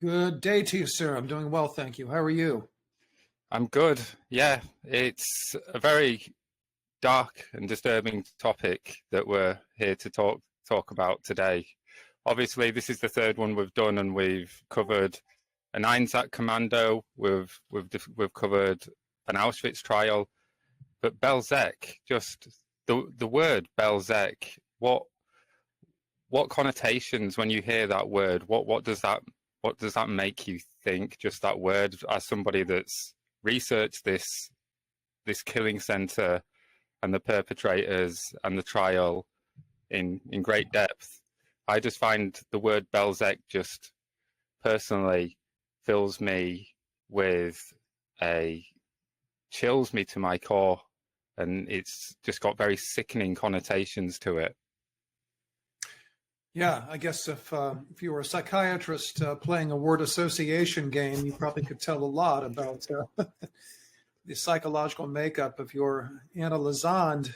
Good day to you, sir. I'm doing well, thank you. How are you? I'm good. Yeah, it's a very dark and disturbing topic that we're here to talk about today. Obviously, this is the third one we've done, and we've covered an Einsatz commando. We've covered an Auschwitz trial, but Belzec, just the word Belzec. What connotations when you hear that word? What does that make you think? Just that word, as somebody that's researched this killing center and the perpetrators and the trial in great depth, I just find the word Belzec just personally fills me with chills me to my core, and it's just got very sickening connotations to it. Yeah, I guess if you were a psychiatrist playing a word association game, you probably could tell a lot about the psychological makeup of your Anna Lazande.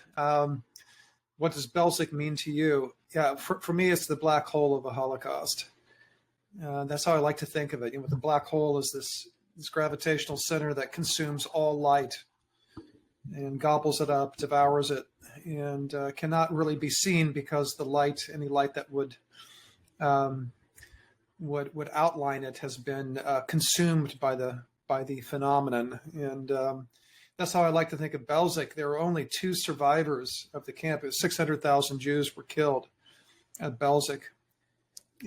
What does Belzec mean to you? Yeah, for me, it's the black hole of the Holocaust. That's how I like to think of it. The black hole is this gravitational center that consumes all light and gobbles it up, devours it, and cannot really be seen because any light that would outline it has been consumed by the phenomenon. And that's how I like to think of Belzec. There were only 2 survivors of the camp. It was 600,000 Jews were killed at Belzec,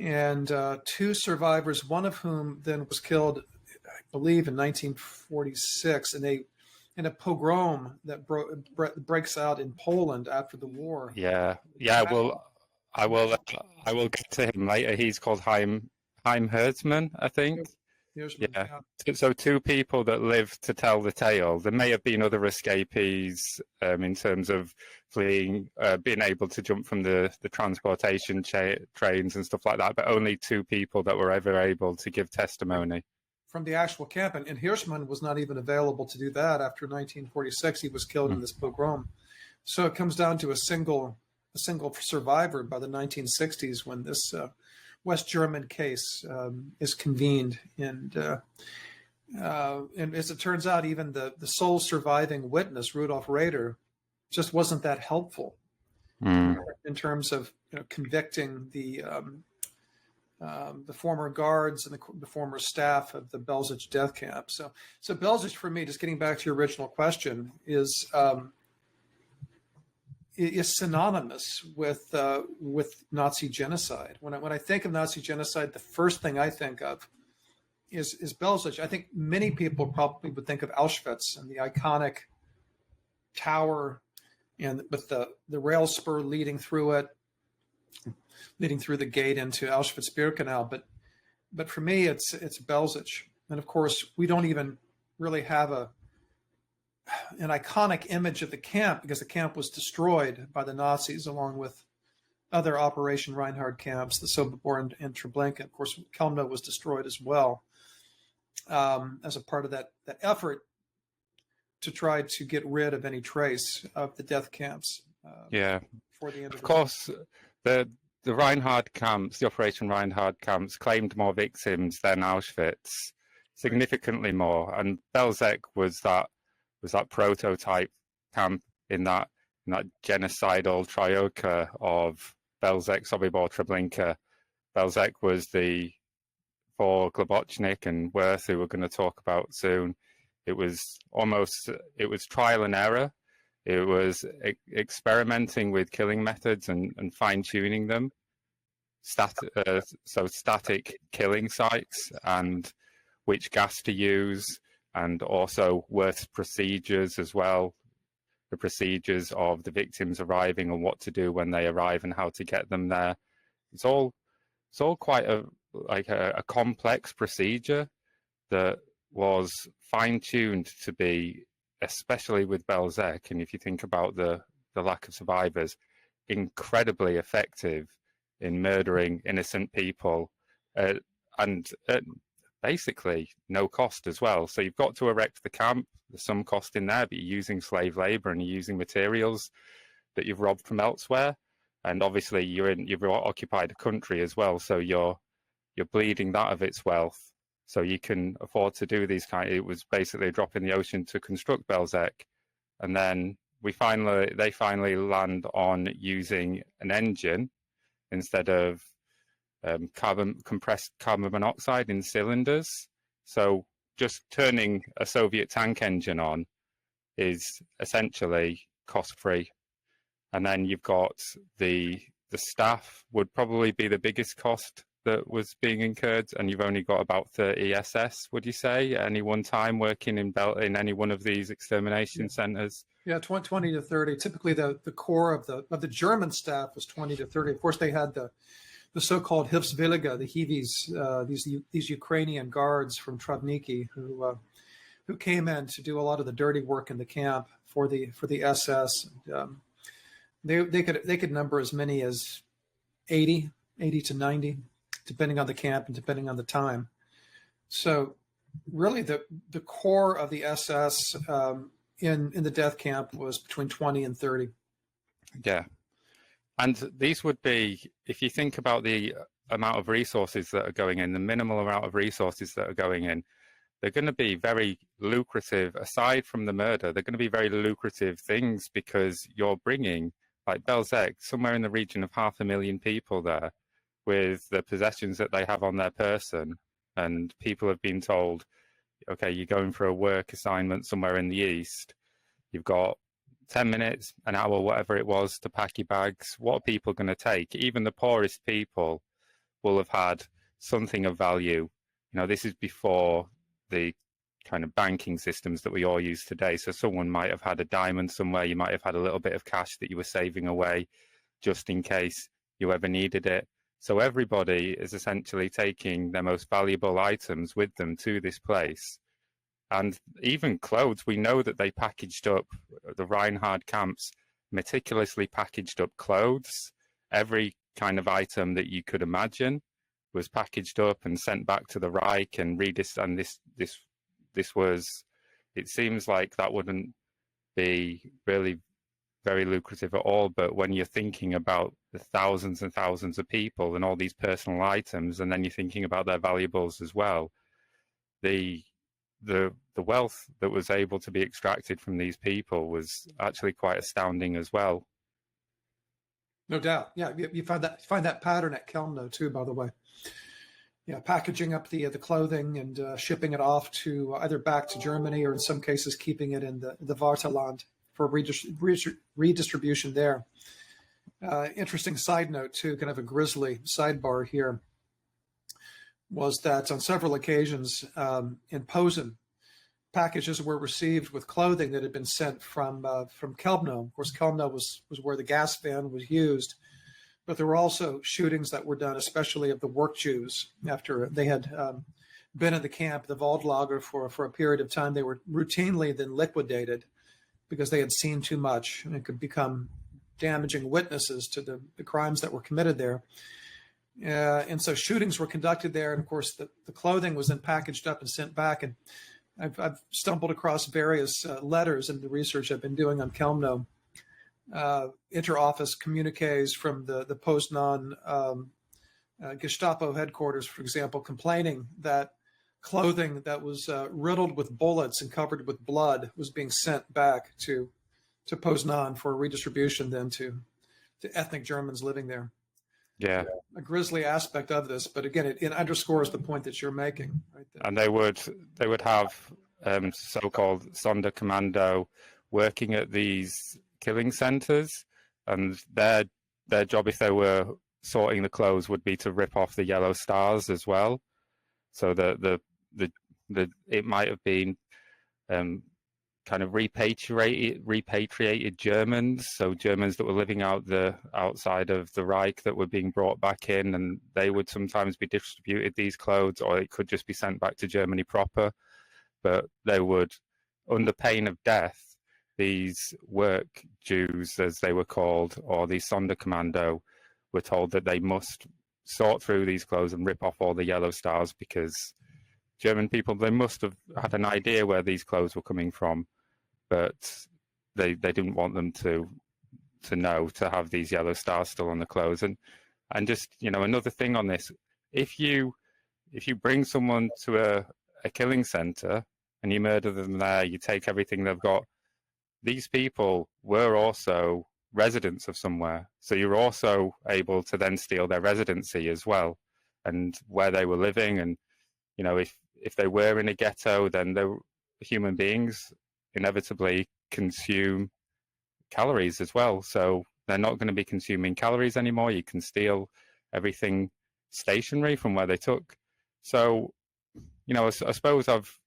and 2 survivors, one of whom then was killed, I believe, in 1946 in a pogrom that breaks out in Poland after the war. Yeah. Well, I will get to him later. He's called Heim Herdsman, I think. Yeah. So 2 people that live to tell the tale. There may have been other escapees in terms of fleeing, being able to jump from the transportation trains and stuff like that, but only 2 people that were ever able to give testimony from the actual camp, and Hirschman was not even available to do that after 1946. He was killed in this pogrom. So it comes down to a single survivor by the 1960s when this West German case is convened, and as it turns out, even the sole surviving witness, Rudolf Rader, just wasn't that helpful in terms of convicting the former guards and the former staff of the Belzec death camp. So Belzec, for me, just getting back to your original question, is synonymous with Nazi genocide. When I think of Nazi genocide, the first thing I think of is Belzec. I think many people probably would think of Auschwitz and the iconic tower, and with the rail spur leading through the gate into Auschwitz-Birkenau. But for me, it's Belzec. And of course, we don't even really have an iconic image of the camp because the camp was destroyed by the Nazis along with other Operation Reinhard camps, the Sobibor and Treblinka. Of course, Kelmna was destroyed as well as a part of that effort to try to get rid of any trace of the death camps. Before the end of course, the Reinhard camps, the Operation Reinhard camps, claimed more victims than Auschwitz, significantly more. And Belzec was that prototype camp in that genocidal trioca of Belzec, Sobibor, Treblinka. Belzec was for Globocnik and Wirth, who we're going to talk about soon. It was trial and error. It was experimenting with killing methods and fine-tuning them. Static killing sites and which gas to use, and also Wirth's procedures as well. The procedures of the victims arriving and what to do when they arrive and how to get them there. It's all quite a complex procedure that was fine-tuned to be, especially with Belzec, and if you think about the lack of survivors, incredibly effective in murdering innocent people. And basically no cost as well. So you've got to erect the camp. There's some cost in there, but you're using slave labor and you're using materials that you've robbed from elsewhere. And obviously you've occupied a country as well, so you're bleeding that of its wealth. So you can afford to do these it was basically a drop in the ocean to construct Belzec. And then they finally land on using an engine instead of compressed carbon monoxide in cylinders. So just turning a Soviet tank engine on is essentially cost-free. And then you've got the staff would probably be the biggest cost that was being incurred, and you've only got about 30 SS, would you say, at any one time working in any one of these extermination centers? Yeah, 20 to 30. Typically, the core of the German staff was 20 to 30. Of course, they had the so-called Hilfswillige, the Hiwis, these Ukrainian guards from Travniki who came in to do a lot of the dirty work in the camp for the SS. They could number as many as 80 to 90, depending on the camp and depending on the time. So really the core of the SS in the death camp was between 20 and 30. Yeah. And these would be, if you think about the amount of resources that are going in, the minimal amount of resources that are going in, they're going to be very lucrative. Aside from the murder, they're going to be very lucrative things, because you're bringing, like Belzec, somewhere in the region of 500,000 people there with the possessions that they have on their person. And people have been told, okay, you're going for a work assignment somewhere in the east. You've got 10 minutes, an hour, whatever it was, to pack your bags. What are people going to take? Even the poorest people will have had something of value. You know, this is before the kind of banking systems that we all use today. So someone might have had a diamond somewhere. You might have had a little bit of cash that you were saving away just in case you ever needed it. So everybody is essentially taking their most valuable items with them to this place. And even clothes, we know that they packaged up, the Reinhard camps meticulously packaged up clothes. Every kind of item that you could imagine was packaged up and sent back to the Reich and this was, it seems like that wouldn't be really very lucrative at all. But when you're thinking about the thousands and thousands of people and all these personal items, and then you're thinking about their valuables as well, the wealth that was able to be extracted from these people was actually quite astounding as well. No doubt. Yeah, you find that pattern at Chelmno too, by the way. Yeah, packaging up the clothing and shipping it off to either back to Germany, or in some cases keeping it in the Vaterland for redistribution there. Interesting side note too, kind of a grisly sidebar here, was that on several occasions in Posen, packages were received with clothing that had been sent from Chelmno. Of course, Chelmno was where the gas van was used, but there were also shootings that were done, especially of the work Jews, after they had been in the camp, the Waldlager, for a period of time. They were routinely then liquidated because they had seen too much and it could become damaging witnesses to the crimes that were committed there. And so shootings were conducted there. And of course, the clothing was then packaged up and sent back. And I've stumbled across various letters in the research I've been doing on Chelmno, inter-office communiques from the Poznan Gestapo headquarters, for example, complaining that clothing that was riddled with bullets and covered with blood was being sent back to Poznan for redistribution then to ethnic Germans living there. Yeah. A grisly aspect of this, but again, it underscores the point that you're making. Right there. And they would have so-called Sonderkommando working at these killing centers, and their job, if they were sorting the clothes, would be to rip off the yellow stars as well. So it might have been kind of repatriated Germans, so Germans that were living outside of the Reich that were being brought back in, and they would sometimes be distributed these clothes, or it could just be sent back to Germany proper. But they would, under pain of death, these work Jews, as they were called, or these Sonderkommando, were told that they must sort through these clothes and rip off all the yellow stars, because German people, they must have had an idea where these clothes were coming from, but they didn't want them to know, to have these yellow stars still on the clothes. And just, you know, another thing on this, if you bring someone to a killing center and you murder them there, you take everything they've got, these people were also residents of somewhere. So you're also able to then steal their residency as well, and where they were living. And, you know, if they were in a ghetto, then human beings inevitably consume calories as well. So they're not going to be consuming calories anymore. You can steal everything stationary from where they took. So, you know, I suppose I've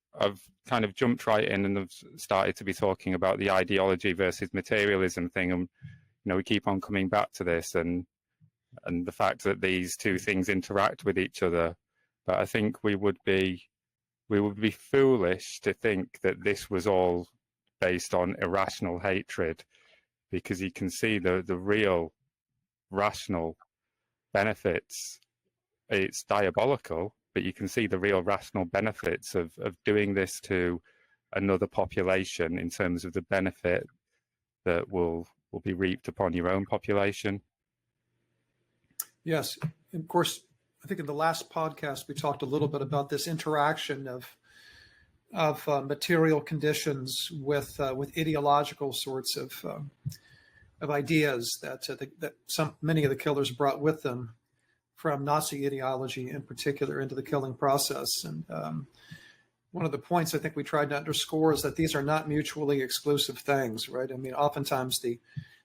kind of jumped right in and have started to be talking about the ideology versus materialism thing. And, you know, we keep on coming back to this and the fact that these two things interact with each other. But I think we would be foolish to think that this was all based on irrational hatred, because you can see the real rational benefits. It's diabolical, but you can see the real rational benefits of doing this to another population in terms of the benefit that will be reaped upon your own population. Yes. And of course, I think in the last podcast, we talked a little bit about this interaction of material conditions with ideological sorts of ideas that many of the killers brought with them from Nazi ideology in particular into the killing process. And one of the points I think we tried to underscore is that these are not mutually exclusive things, right? I mean, oftentimes the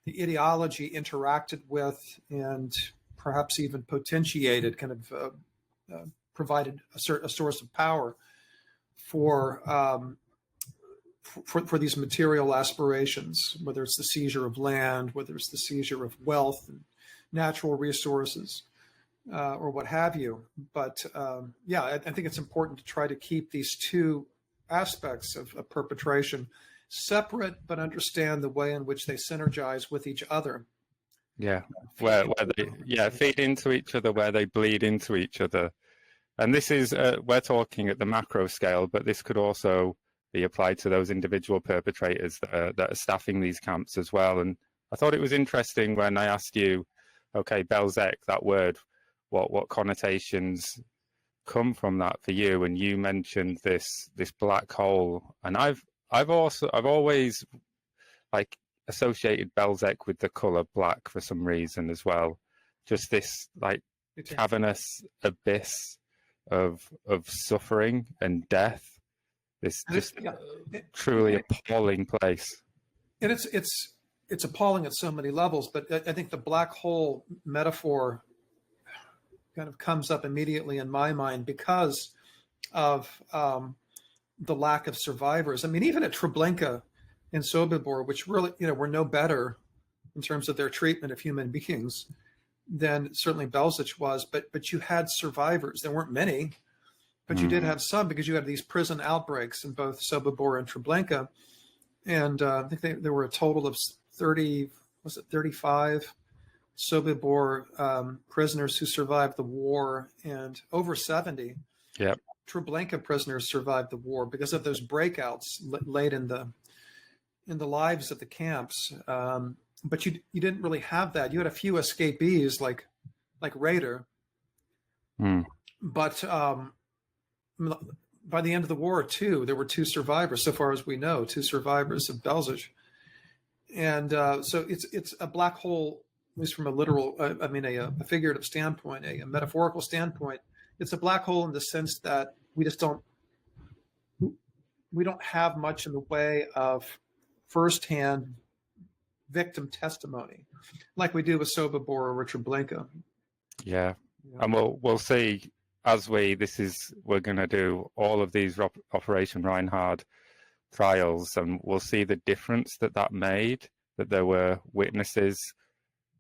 ideology interacted with and perhaps even potentiated, kind of provided a source of power for these material aspirations, whether it's the seizure of land, whether it's the seizure of wealth and natural resources, or what have you. But yeah, I think it's important to try to keep these two aspects of perpetration separate, but understand the way in which they synergize with each other. Yeah, where they feed into each other, where they bleed into each other. And this is, we're talking at the macro scale, but this could also be applied to those individual perpetrators that are staffing these camps as well. And I thought it was interesting when I asked you, okay, Belzec, that word, what connotations come from that for you? And you mentioned this black hole. And I've always like associated Belzec with the color black for some reason as well. Just this like cavernous abyss of suffering and death. This just truly appalling place. And it's appalling at so many levels, but I think the black hole metaphor kind of comes up immediately in my mind because of the lack of survivors. I mean, even at Treblinka and Sobibor, which really, were no better in terms of their treatment of human beings than certainly Belzec was, but you had survivors. There weren't many, but you did have some because you had these prison outbreaks in both Sobibor and Treblinka. And I think there were a total of 35 Sobibor prisoners who survived the war, and over 70 Treblinka prisoners survived the war because of those breakouts late in the lives of the camps. But you didn't really have that. You had a few escapees like Rader, but by the end of the war, there were 2 survivors, so far as we know, 2 survivors of Belzec. And so it's a black hole, at least from a literal, a figurative standpoint, a metaphorical standpoint. It's a black hole in the sense that we don't have much in the way of firsthand victim testimony like we do with Sobibor or Treblinka. Yeah. And we'll see as we're going to do all of these Operation Reinhard trials, and we'll see the difference that made, that there were witnesses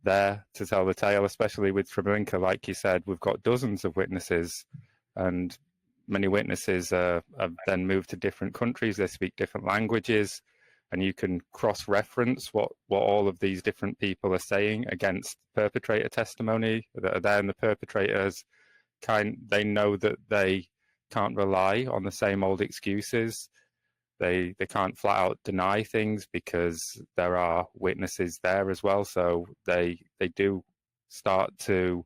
there to tell the tale, especially with Treblinka. Like you said, we've got dozens of witnesses, and many witnesses have then moved to different countries. They speak different languages, and you can cross-reference what all of these different people are saying against perpetrator testimony that are there, and the perpetrators they know that they can't rely on the same old excuses. They can't flat out deny things because there are witnesses there as well. So they do start to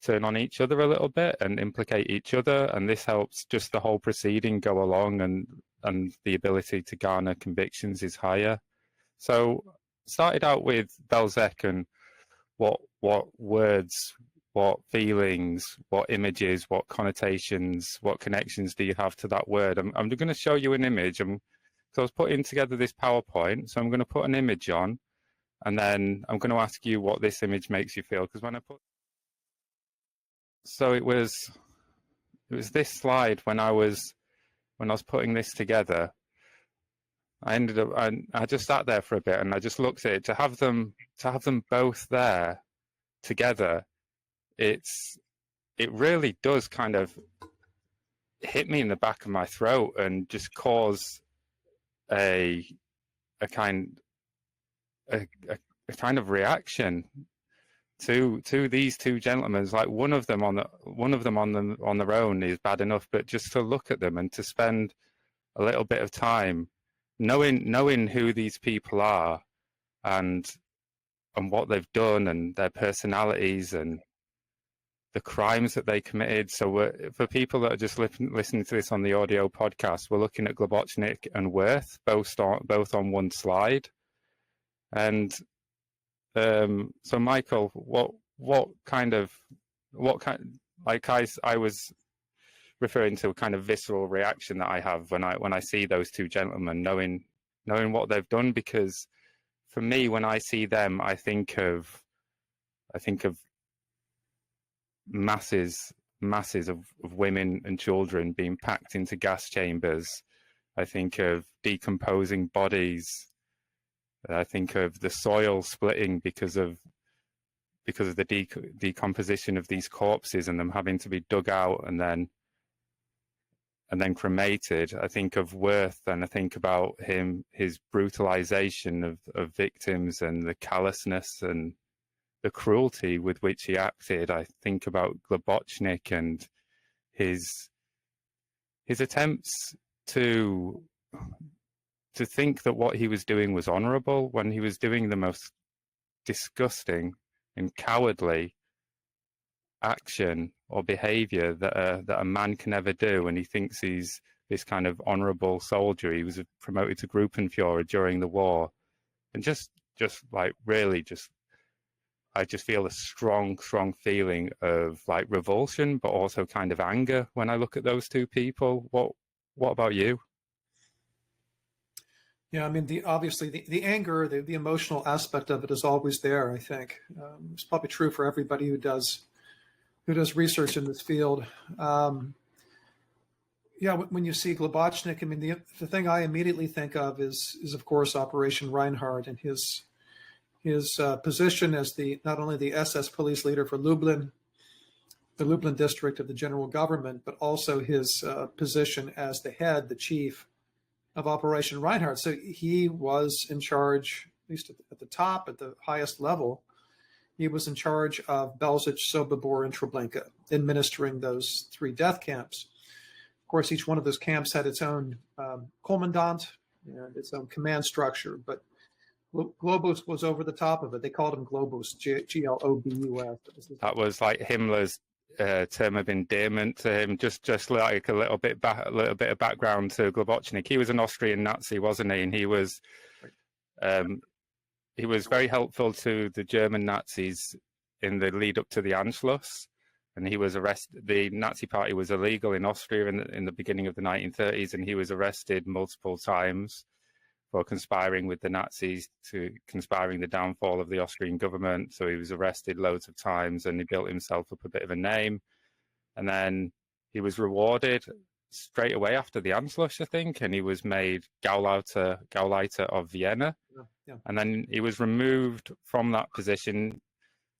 turn on each other a little bit and implicate each other, and this helps just the whole proceeding go along, and the ability to garner convictions is higher. So started out with Belzec and what words, what feelings, what images, what connotations, what connections do you have to that word? I'm going to show you an image. So I was putting together this PowerPoint, so I'm going to put an image on, and then I'm going to ask you what this image makes you feel. Because so it was this slide when I was putting this together. I ended up, I just sat there for a bit and I just looked at it. To have them both there together, it really does kind of hit me in the back of my throat and just cause a kind of reaction to these two gentlemen. Like one of them on their own is bad enough, but just to look at them and to spend a little bit of time knowing who these people are and what they've done and their personalities and the crimes that they committed. So for people that are just listening to this on the audio podcast, we're looking at Globocnik and Wirth both on one slide. And so Michael, what kind like I was referring to a kind of visceral reaction that I have when I see those two gentlemen, knowing what they've done, because for me, when I see them, I think of masses of women and children being packed into gas chambers. I think of decomposing bodies. I think of the soil splitting because of the decomposition of these corpses and them having to be dug out and then cremated. I think of Wirth, and I think about his brutalization of victims and the callousness and the cruelty with which he acted. I think about Globocnik and his attempts to think that what he was doing was honorable when he was doing the most disgusting and cowardly action or behavior that a man can ever do, and he thinks he's this kind of honorable soldier. He was promoted to Gruppenführer during the war, and just like really I just feel a strong feeling of like revulsion, but also kind of anger when I look at those two people. What about you? Yeah, I mean, obviously the anger, the emotional aspect of it is always there. I think it's probably true for everybody who does research in this field. Yeah, when you see Globocnik, I mean, the thing I immediately think of is of course Operation Reinhard and his position as not only the SS police leader for Lublin, the Lublin district of the general government, but also his position as the chief of Operation Reinhard. So he was in charge, at least at the top, at the highest level. He was in charge of Belzec, Sobibor, and Treblinka, administering those 3 death camps. Of course, each one of those camps had its own commandant and its own command structure, but Globus was over the top of it. They called him Globus, Globus. That was like Himmler's term of endearment to him. Just like a little bit of background to Globocnik. He was an Austrian Nazi, wasn't he? And he was very helpful to the German Nazis in the lead up to the Anschluss. And he was arrested. The Nazi Party was illegal in Austria in the beginning of the 1930s, and he was arrested multiple times for conspiring with the Nazis conspiring the downfall of the Austrian government. So he was arrested loads of times and he built himself up a bit of a name. And then he was rewarded straight away after the Anschluss, I think, and he was made Gauleiter of Vienna. Yeah. And then he was removed from that position.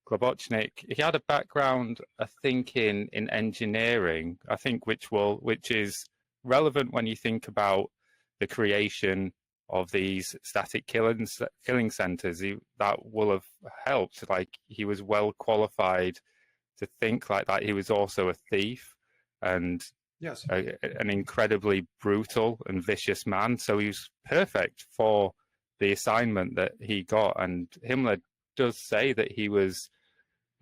Globocnik, he had a background, I think, in engineering, I think, which is relevant when you think about the creation of these static killing centers. That will have helped. Like, he was well qualified to think like that. He was also a thief, and Yes. an incredibly brutal and vicious man. So he was perfect for the assignment that he got. And Himmler does say that he was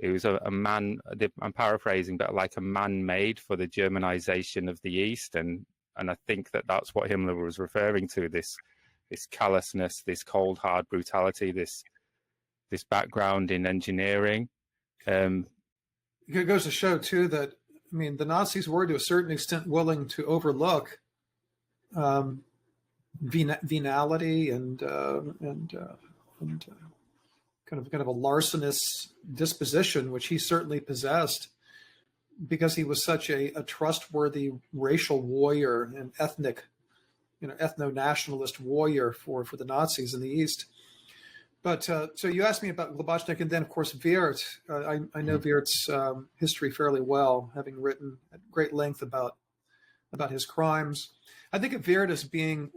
a man, I'm paraphrasing, but like a man made for the Germanization of the East. And I think that that's what Himmler was referring to, this callousness, this cold, hard brutality, this background in engineering. It goes to show, too, that, I mean, the Nazis were to a certain extent willing to overlook venality and kind of a larcenous disposition, which he certainly possessed, because he was such a trustworthy racial warrior and ethnic, ethno-nationalist warrior for the Nazis in the East. But so you asked me about Globocnik, and then of course Wirth. I know Wirth's history fairly well, having written at great length about his crimes. I think of Wirth as being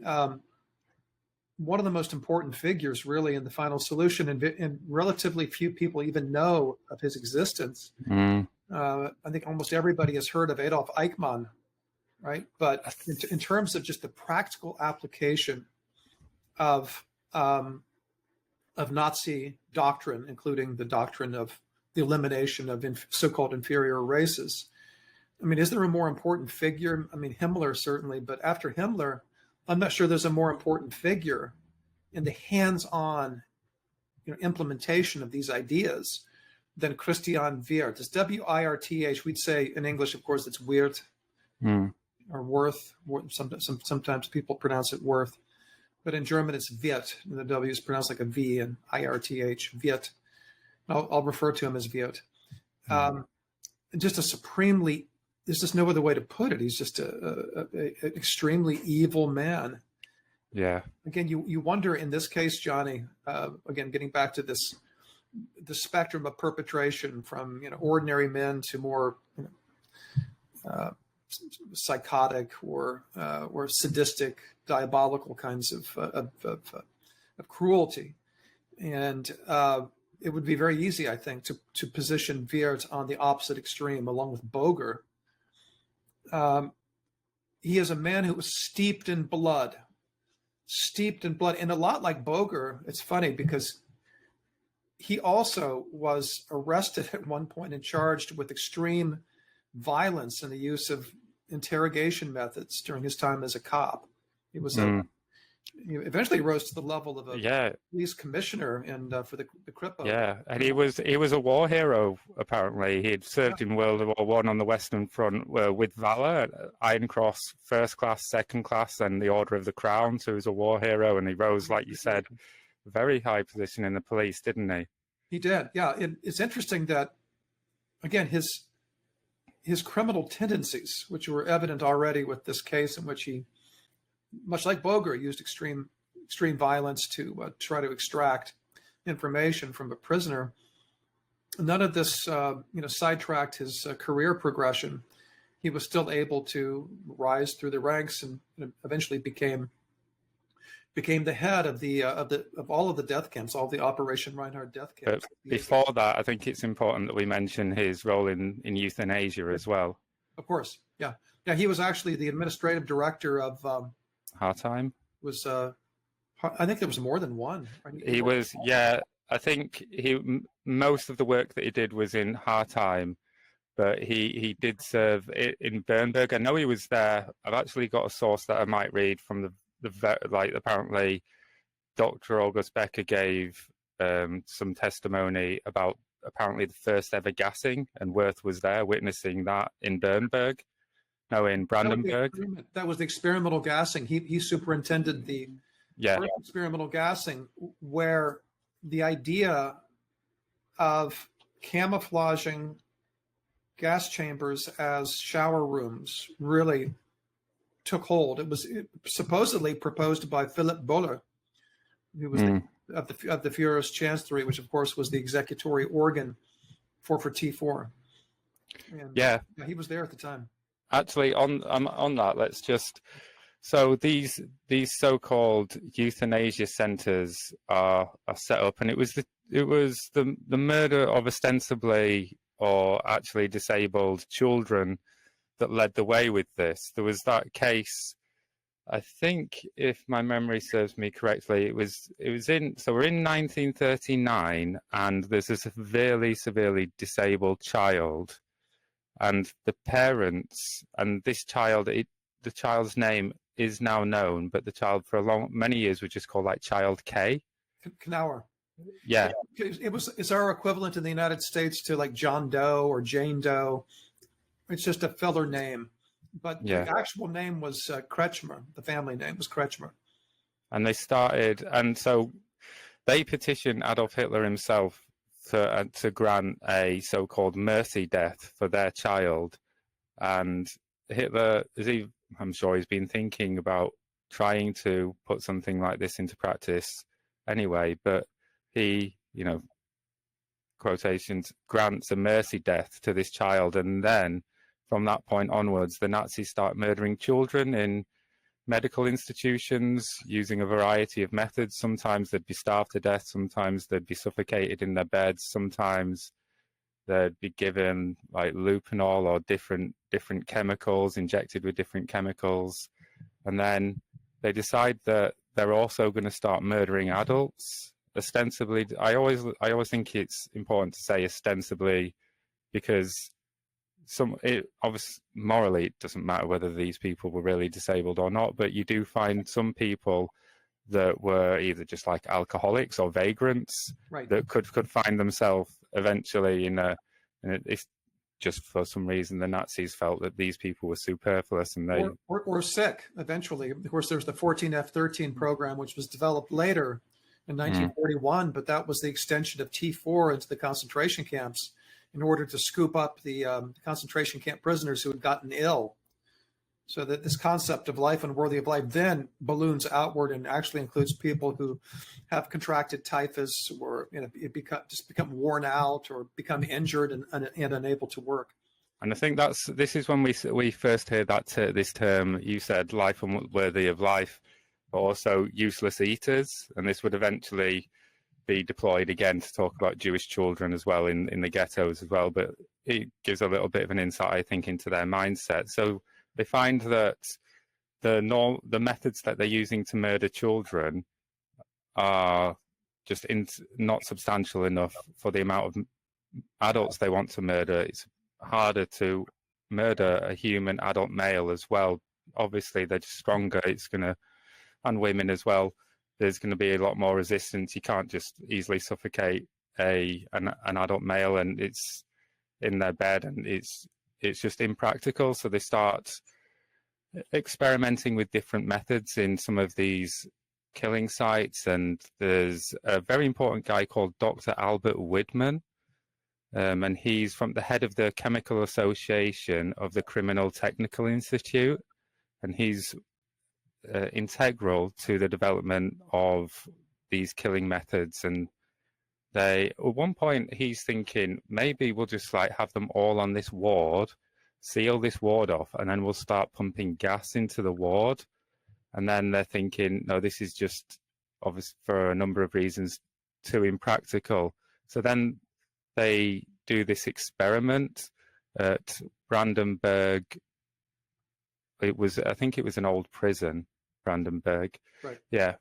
one of the most important figures, really, in the Final Solution, and relatively few people even know of his existence. I think almost everybody has heard of Adolf Eichmann, right? But in terms of just the practical application of Nazi doctrine, including the doctrine of the elimination of so-called inferior races, I mean, is there a more important figure? I mean, Himmler certainly, but after Himmler, I'm not sure there's a more important figure in the hands-on, implementation of these ideas than Christian Wirth. It's W-I-R-T-H. We'd say in English, of course, it's Wirth or Wirth. Sometimes people pronounce it Wirth, but in German it's Wirth. And the W is pronounced like a V, and I-R-T-H, Wirth. I'll refer to him as Wirth. Just a supremely, there's just no other way to put it. He's just an extremely evil man. Yeah. Again, you wonder in this case, Jonny, again, getting back to the spectrum of perpetration from, ordinary men to more, psychotic or sadistic, diabolical kinds of cruelty. And it would be very easy, I think, to position Wirth on the opposite extreme, along with Boger. He is a man who was steeped in blood, and a lot like Boger. It's funny because he also was arrested at one point and charged with extreme violence and the use of interrogation methods during his time as a cop. He was he eventually rose to the level of a police commissioner and for the Kripo. Yeah, and he was a war hero. Apparently, he had served in World War One on the Western Front with valor, Iron Cross, First Class, Second Class, and the Order of the Crown. So he was a war hero, and he rose, like you said, a very high position in the police, didn't he? He did. Yeah, it's interesting that, again, his criminal tendencies, which were evident already with this case in which he, much like Boger, used extreme violence to try to extract information from a prisoner. None of this, sidetracked his career progression. He was still able to rise through the ranks and eventually became the head of all of the death camps, all the Operation Reinhard death camps. But before that, I think it's important that we mention his role in euthanasia as well. Of course, yeah. He was actually the administrative director of Hartheim. I think there was more than one. He was, yeah. I think most of the work that he did was in Hartheim, but he did serve in Bernburg. I know he was there. I've actually got a source that I might read from apparently Dr. August Becker gave some testimony about apparently the first ever gassing, and Wirth was there witnessing that in Bernburg. No, in Brandenburg. That was the experimental gassing. He superintended the first experimental gassing, where the idea of camouflaging gas chambers as shower rooms really took hold. It was supposedly proposed by Philip Bohler, who was of the Führer's Chancellery, which of course was the executory organ for T4. And, he was there at the time. Actually, on that, let's just these so-called euthanasia centres are set up, and it was the murder of ostensibly or actually disabled children that led the way with this. There was that case, I think, if my memory serves me correctly, it was in, so we're in 1939, and there's a severely disabled child, and the parents, and this child, the child's name is now known, but the child for many years was just called like Child K. Knauer. Yeah. It's our equivalent in the United States to like John Doe or Jane Doe. It's just a filler name. But the actual name was Kretschmer. The family name was Kretschmer. And they started, and so they petitioned Adolf Hitler himself to grant a so-called mercy death for their child. And Hitler, I'm sure he's been thinking about trying to put something like this into practice anyway, but he, quotations, grants a mercy death to this child. And then from that point onwards, the Nazis start murdering children in medical institutions using a variety of methods. Sometimes they'd be starved to death, sometimes they'd be suffocated in their beds, sometimes they'd be given like lupanol or different chemicals, injected with different chemicals. And then they decide that they're also going to start murdering adults. Ostensibly, I always think it's important to say ostensibly, because obviously morally it doesn't matter whether these people were really disabled or not, but you do find some people that were either just like alcoholics or vagrants, right, that could find themselves eventually it's just for some reason the Nazis felt that these people were superfluous and they or sick eventually. Of course, there's the 14F13 program, which was developed later in 1941, but that was the extension of T4 into the concentration camps in order to scoop up the concentration camp prisoners who had gotten ill. So that this concept of life unworthy of life then balloons outward and actually includes people who have contracted typhus or become worn out or become injured and unable to work. And I think this is when we first heard this term. You said life unworthy of life, but also useless eaters, and this would eventually be deployed again to talk about Jewish children as well in the ghettos as well. But it gives a little bit of an insight, I think, into their mindset. So they find that the methods that they're using to murder children are just not substantial enough for the amount of adults they want to murder. It's harder to murder a human adult male as well. Obviously, they're just stronger. And women as well. There's going to be a lot more resistance. You can't just easily suffocate an adult male, and it's in their bed, and it's just impractical. So they start experimenting with different methods in some of these killing sites. And there's a very important guy called Dr. Albert Widman, and he's from the head of the Chemical Association of the Criminal Technical Institute, and he's integral to the development of these killing methods. And at one point he's thinking maybe we'll just have them all on this ward, seal this ward off, and then we'll start pumping gas into the ward. And then they're thinking, no, this is just obviously for a number of reasons too impractical. So then they do this experiment at Brandenburg. I think it was an old prison, Brandenburg. Right. Yeah.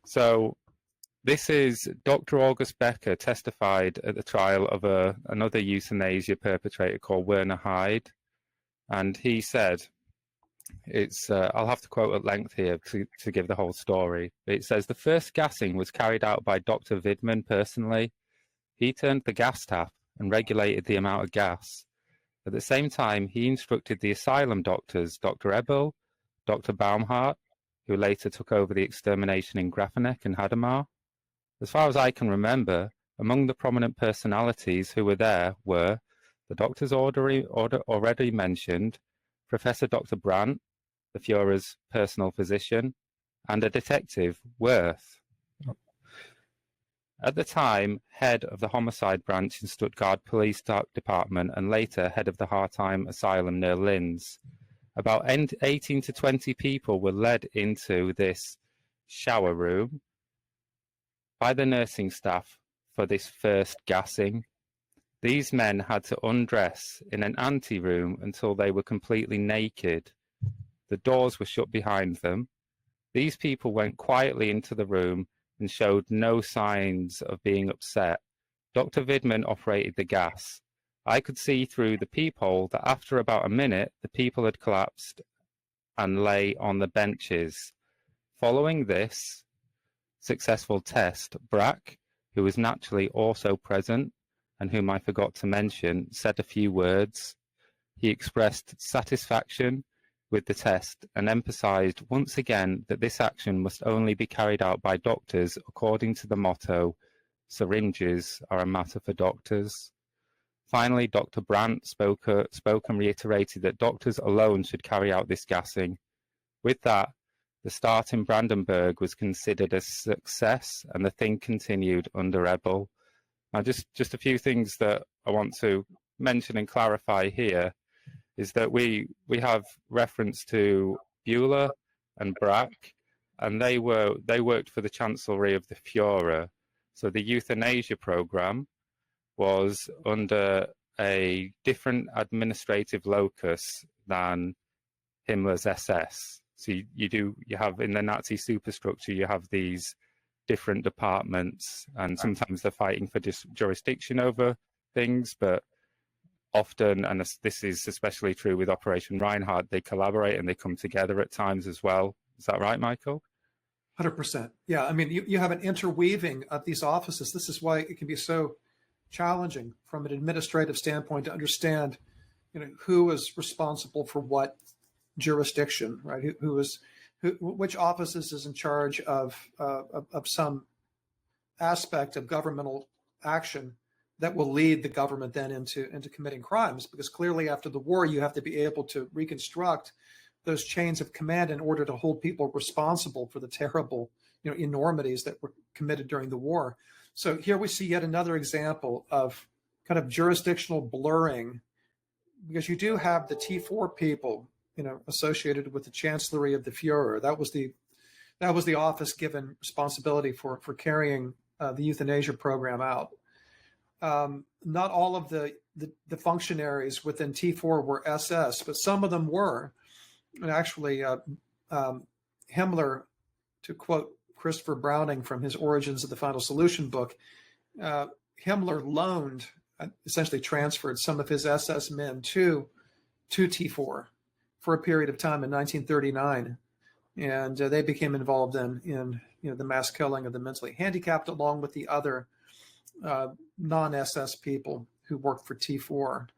So this is Dr. August Becker testified at the trial of another euthanasia perpetrator called Werner Hyde. And he said, I'll have to quote at length here to give the whole story. It says, the first gassing was carried out by Dr. Widman personally. He turned the gas tap and regulated the amount of gas. At the same time, he instructed the asylum doctors, Dr. Ebel, Dr. Baumhart, who later took over the extermination in Grafeneck and Hadamar. As far as I can remember, among the prominent personalities who were there were the doctors already mentioned, Professor Dr. Brandt, the Führer's personal physician, and a detective, Wirth. At the time, head of the homicide branch in Stuttgart Police Department and later head of the Hartheim Asylum near Linz. About 18 to 20 people were led into this shower room by the nursing staff for this first gassing. These men had to undress in an anteroom until they were completely naked. The doors were shut behind them. These people went quietly into the room and showed no signs of being upset. Dr. Vidman operated the gas. I could see through the peephole that after about a minute, the people had collapsed and lay on the benches. Following this successful test, Brack, who was naturally also present, and whom I forgot to mention, said a few words. He expressed satisfaction with the test and emphasized once again that this action must only be carried out by doctors according to the motto, syringes are a matter for doctors. Finally, Dr. Bryant spoke and reiterated that doctors alone should carry out this gassing. With that, the start in Brandenburg was considered a success and the thing continued under Ebel. Now, just a few things that I want to mention and clarify here is that we have reference to Bueller and Brack, and they worked for the Chancellery of the Führer. So the euthanasia program was under a different administrative locus than Himmler's SS. So you have in the Nazi superstructure, you have these different departments, and sometimes they're fighting for jurisdiction over things, but often, and this is especially true with Operation Reinhard, they collaborate and they come together at times as well. Is that right, Michael? 100%. Yeah, I mean, you have an interweaving of these offices. This is why it can be so challenging from an administrative standpoint to understand, who is responsible for what jurisdiction, right? Which offices is in charge of some aspect of governmental action that will lead the government then into committing crimes, because clearly after the war, you have to be able to reconstruct those chains of command in order to hold people responsible for the terrible, enormities that were committed during the war. So here we see yet another example of kind of jurisdictional blurring, because you do have the T4 people, associated with the Chancellery of the Führer. That was the office given responsibility for carrying the euthanasia program out. Not all of the functionaries within T4 were SS, but some of them were. And actually, Himmler, to quote Christopher Browning from his Origins of the Final Solution book, Himmler loaned, essentially transferred some of his SS men to T4 for a period of time in 1939. And they became involved in the mass killing of the mentally handicapped, along with the other non-SS people who worked for T4.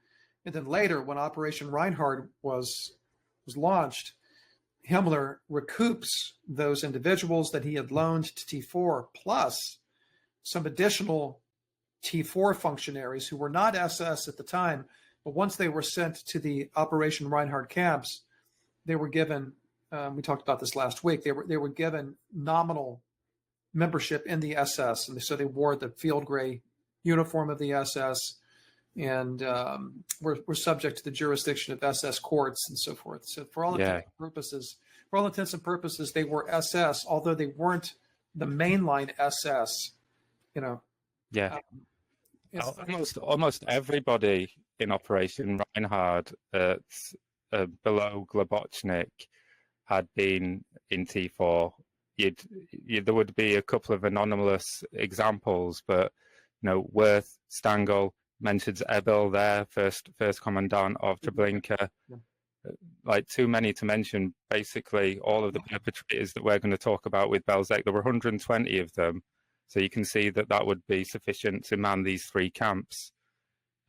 And then later, when Operation Reinhard was launched, Himmler recoups those individuals that he had loaned to T4, plus some additional T4 functionaries who were not SS at the time, but once they were sent to the Operation Reinhard camps, they were given, we talked about this last week, they were given nominal membership in the SS, and so they wore the field gray uniform of the SS, and were subject to the jurisdiction of SS courts and so forth. So for all intents and purposes, they were SS, although they weren't the mainline SS. Almost everybody in Operation Reinhard below Globocnik had been in T4. There would be a couple of anonymous examples, but Wirth, Stangl mentions Ebel there, first commandant of Treblinka. Like too many to mention. Basically, all of the perpetrators that we're going to talk about with Belzec, there were 120 of them. So you can see that would be sufficient to man these three camps.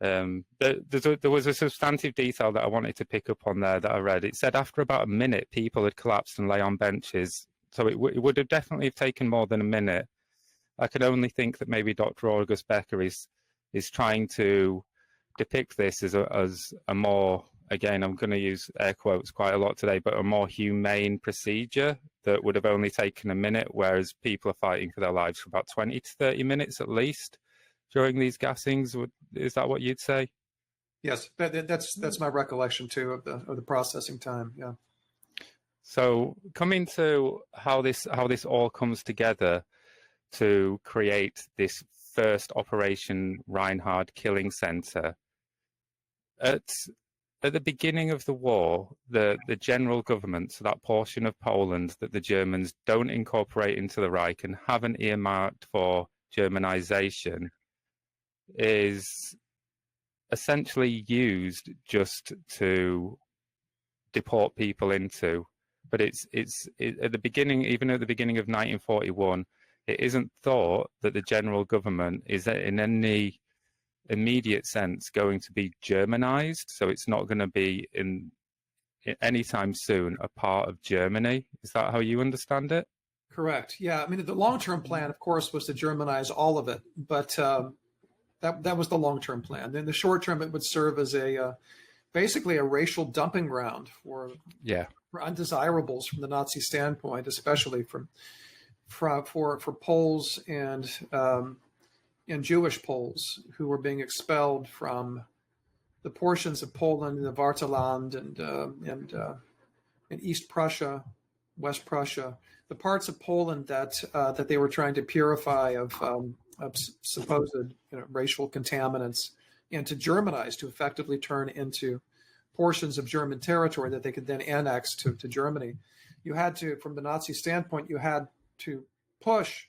There was a substantive detail that I wanted to pick up on there that I read. It said after about a minute, people had collapsed and lay on benches. So it would have definitely taken more than a minute. I could only think that maybe Dr. August Becker is trying to depict this as a more, again, I'm going to use air quotes quite a lot today, but a more humane procedure that would have only taken a minute, whereas people are fighting for their lives for about 20 to 30 minutes at least during these gassings. Is that what you'd say? Yes, that's my recollection too of the processing time. Yeah. So coming to how this all comes together to create this first Operation Reinhard killing center. At the beginning of the war, the general government, so that portion of Poland that the Germans don't incorporate into the Reich and haven't earmarked for Germanization, is essentially used just to deport people into. But it's at the beginning, even at the beginning of 1941, it isn't thought that the general government is in any immediate sense going to be Germanized, so it's not going to be in anytime soon a part of Germany. Is that how you understand it? Correct. Yeah. I mean, the long-term plan, of course, was to Germanize all of it, but that was the long-term plan. In the short term, it would serve as basically a racial dumping ground for undesirables from the Nazi standpoint, especially for Poles and Jewish Poles who were being expelled from the portions of Poland, the Vaterland, and East Prussia, West Prussia, the parts of Poland that they were trying to purify of supposed racial contaminants, and to Germanize, to effectively turn into portions of German territory that they could then annex to Germany. You had to, from the Nazi standpoint, you had to push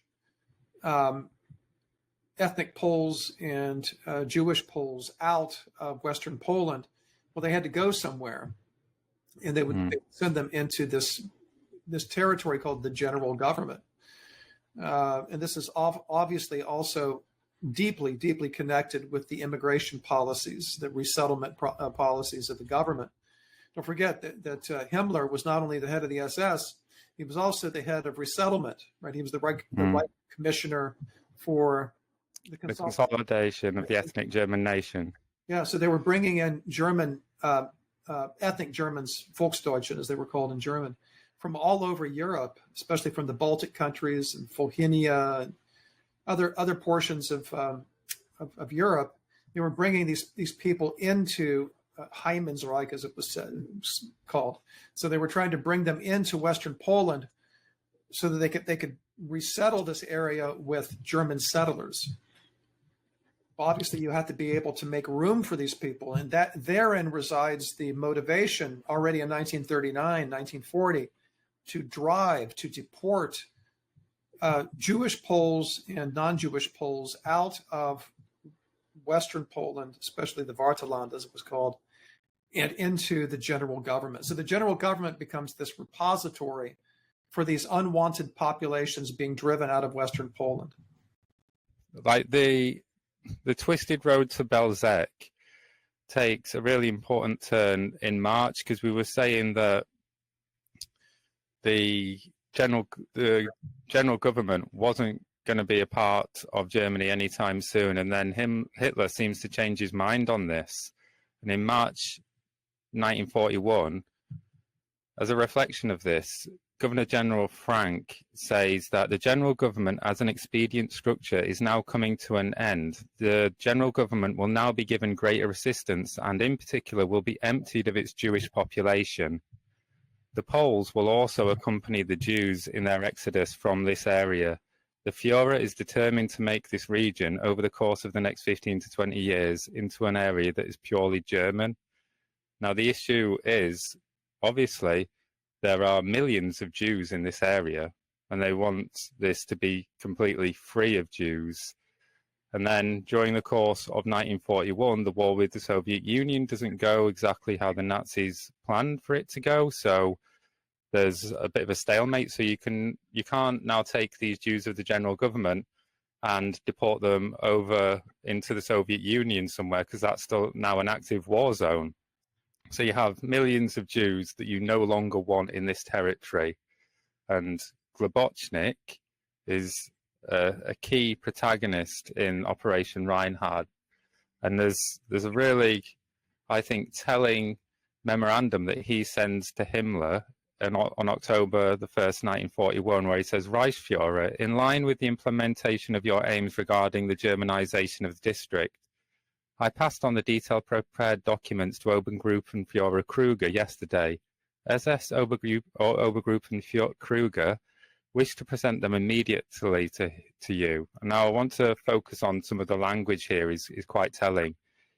ethnic Poles and Jewish Poles out of Western Poland. Well, they had to go somewhere, and they would send them into this territory called the general government. And this is obviously also deeply, deeply connected with the immigration policies, the resettlement policies of the government. Don't forget that Himmler was not only the head of the SS, he was also the head of resettlement, right? He was the Reich commissioner for the consolidation of the ethnic German nation. Yeah, so they were bringing in German, ethnic Germans, Volksdeutschen, as they were called in German, from all over Europe, especially from the Baltic countries and Bohemia and other portions of Europe. They were bringing these people into Heimensreich, as it was called. So they were trying to bring them into Western Poland so that they could resettle this area with German settlers. Obviously, you have to be able to make room for these people, and that therein resides the motivation already in 1939, 1940, to drive, to deport Jewish Poles and non-Jewish Poles out of Western Poland, especially the Vaterland, as it was called, and into the general government. So the general government becomes this repository for these unwanted populations being driven out of Western Poland. Like the twisted road to Belzec takes a really important turn in March, because we were saying that the general government wasn't going to be a part of Germany anytime soon, and then Hitler seems to change his mind on this. And in March 1941, as a reflection of this, Governor General Frank says that the general government as an expedient structure is now coming to an end. The general government will now be given greater assistance, and in particular will be emptied of its Jewish population. The Poles will also accompany the Jews in their exodus from this area. The Führer is determined to make this region, over the course of the next 15 to 20 years, into an area that is purely German. Now, the issue is, obviously, there are millions of Jews in this area, and they want this to be completely free of Jews. And then during the course of 1941, the war with the Soviet Union doesn't go exactly how the Nazis planned for it to go. So there's a bit of a stalemate. So you can't now take these Jews of the general government and deport them over into the Soviet Union somewhere, because that's still now an active war zone. So you have millions of Jews that you no longer want in this territory. And Globocnik is a key protagonist in Operation Reinhard. And there's a really, I think, telling memorandum that he sends to Himmler on October the 1st, 1941, where he says, Reichsführer, in line with the implementation of your aims regarding the Germanization of the district, I passed on the detailed prepared documents to Obergruppenführer Kruger yesterday. SS Obergruppenführer Kruger wish to present them immediately to you. And now I want to focus on some of the language here is quite telling.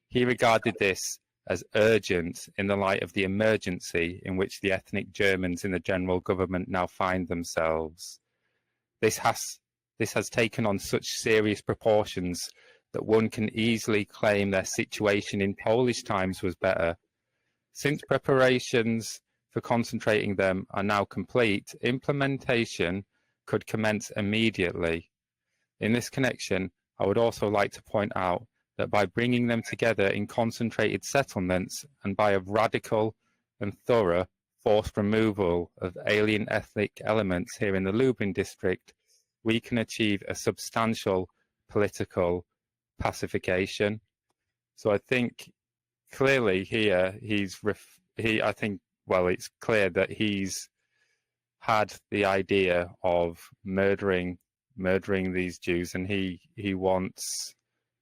He regarded this as urgent in the light of the emergency in which the ethnic Germans in the general government now find themselves. This has taken on such serious proportions that one can easily claim their situation in Polish times was better. Since preparations for concentrating them are now complete, implementation could commence immediately. In this connection, I would also like to point out that by bringing them together in concentrated settlements and by a radical and thorough forced removal of alien ethnic elements here in the Lublin district, we can achieve a substantial political pacification. So I think clearly here it's clear that he's had the idea of murdering these Jews, and he wants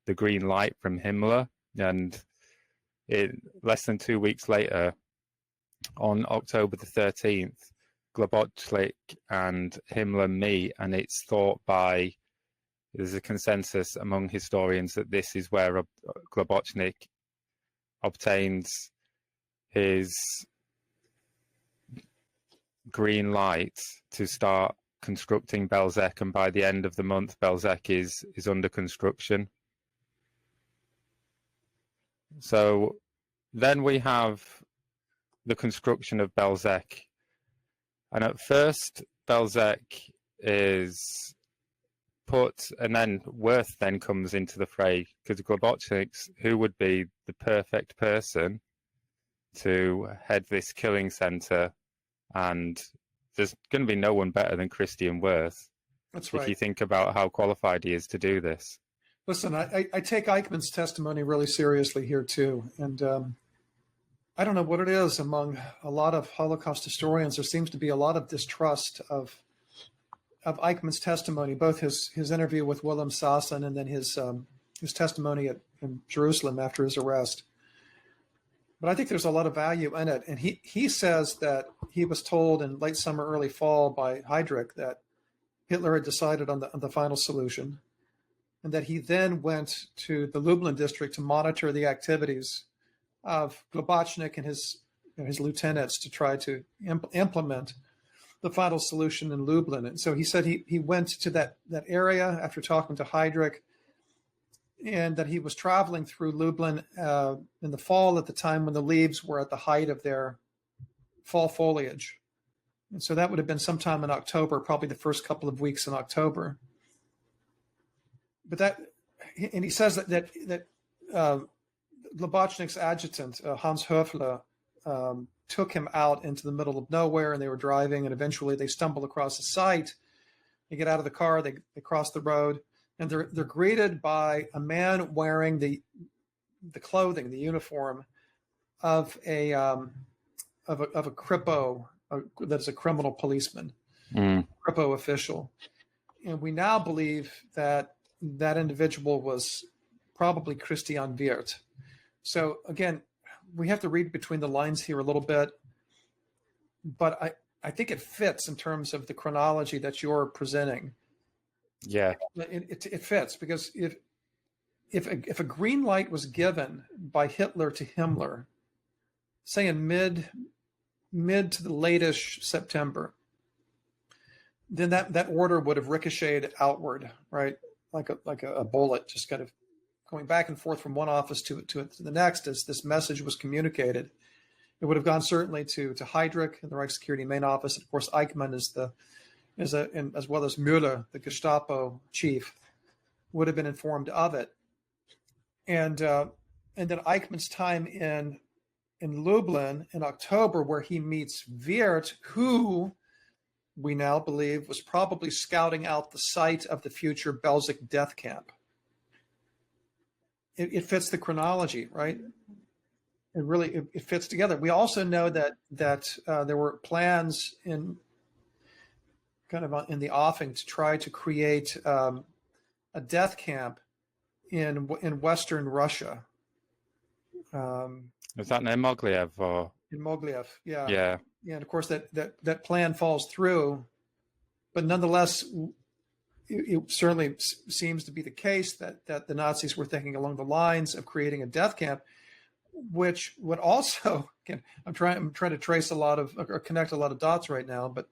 the green light from Himmler. And less than 2 weeks later, on October the 13th, Globocnik and Himmler meet, and it's thought there's a consensus among historians that this is where Globocnik obtains his green light to start constructing Belzec, and by the end of the month, Belzec is under construction. So then we have the construction of Belzec. And at first, Belzec is put, and then Wirth then comes into the fray, because Globocnik, who would be the perfect person to head this killing center, and there's going to be no one better than Christian Wirth. That's right. If you think about how qualified he is to do this. Listen, I take Eichmann's testimony really seriously here too, and I don't know what it is among a lot of Holocaust historians. There seems to be a lot of distrust of Eichmann's testimony, both his interview with Willem Sassen and then his testimony in Jerusalem after his arrest. But I think there's a lot of value in it. And he says that he was told in late summer, early fall by Heydrich that Hitler had decided on the final solution, and that he then went to the Lublin district to monitor the activities of Globocnik and his lieutenants to try to implement the final solution in Lublin. And so he said he went to that area after talking to Heydrich, and that he was traveling through Lublin in the fall at the time when the leaves were at the height of their fall foliage. And so that would have been sometime in October, probably the first couple of weeks in October. But he says that Globocnik's adjutant, Hans Höfler, took him out into the middle of nowhere, and they were driving, and eventually they stumble across a site. They get out of the car, they cross the road, and they're greeted by a man wearing the clothing, the uniform of a Kripo, that's a criminal policeman, Kripo official. And we now believe that individual was probably Christian Wirth. So again, we have to read between the lines here a little bit, but I think it fits in terms of the chronology that you're presenting. Yeah, it fits, because if a green light was given by Hitler to Himmler, say in mid to the late-ish September, then that order would have ricocheted outward, right, like a bullet, just kind of going back and forth from one office to the next as this message was communicated. It would have gone certainly to Heydrich and the Reich Security main office. And of course, Eichmann as well as Müller, the Gestapo chief, would have been informed of it. And then Eichmann's time in Lublin in October, where he meets Wirth, who we now believe was probably scouting out the site of the future Belzec death camp. It fits the chronology, right? It fits together. We also know that there were plans in the offing to try to create a death camp in Western Russia. Was that near Mogliev or? In Mogliev, yeah. Yeah. And of course that plan falls through but nonetheless, it certainly seems to be the case that the Nazis were thinking along the lines of creating a death camp, which would also, again, I'm trying to trace a lot of, or connect a lot of dots right now, but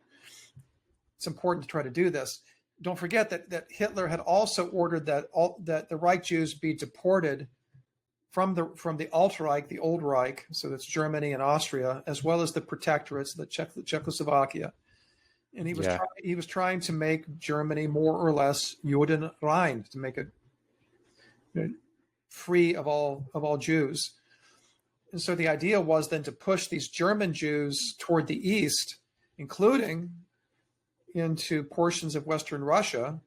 it's important to try to do this. Don't forget that Hitler had also ordered that the Reich Jews be deported from the Altreich, the Old Reich, so that's Germany and Austria, as well as the Protectorates, the Czechoslovakia. And he was trying to make Germany more or less Judenrein, to make it free of all Jews. And so the idea was then to push these German Jews toward the east, including into portions of Western Russia,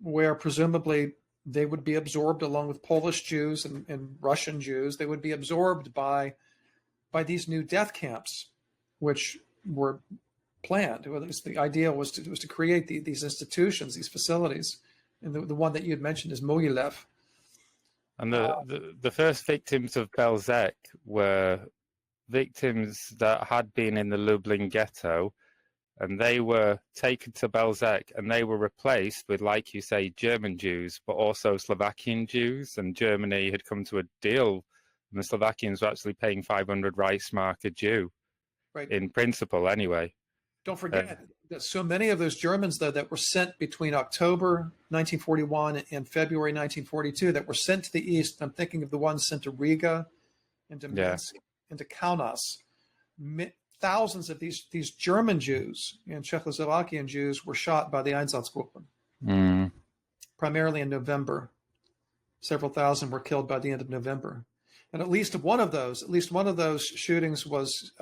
where presumably they would be absorbed along with Polish Jews and Russian Jews. They would be absorbed by these new death camps, which were planned. The idea was to create these institutions, these facilities. And the one that you had mentioned is Mogilev. And the first victims of Belzec were victims that had been in the Lublin ghetto, and they were taken to Belzec, and they were replaced with, like you say, German Jews, but also Slovakian Jews. And Germany had come to a deal, and the Slovakians were actually paying 500 Reichsmark a Jew, right, in principle anyway. Don't forget that so many of those Germans, though, that were sent between October 1941 and February 1942, that were sent to the east, I'm thinking of the ones sent to Riga and to Minsk and to Kaunas. Thousands of these German Jews and Czechoslovakian Jews were shot by the Einsatzgruppen, primarily in November. Several thousand were killed by the end of November. And at least one of those shootings was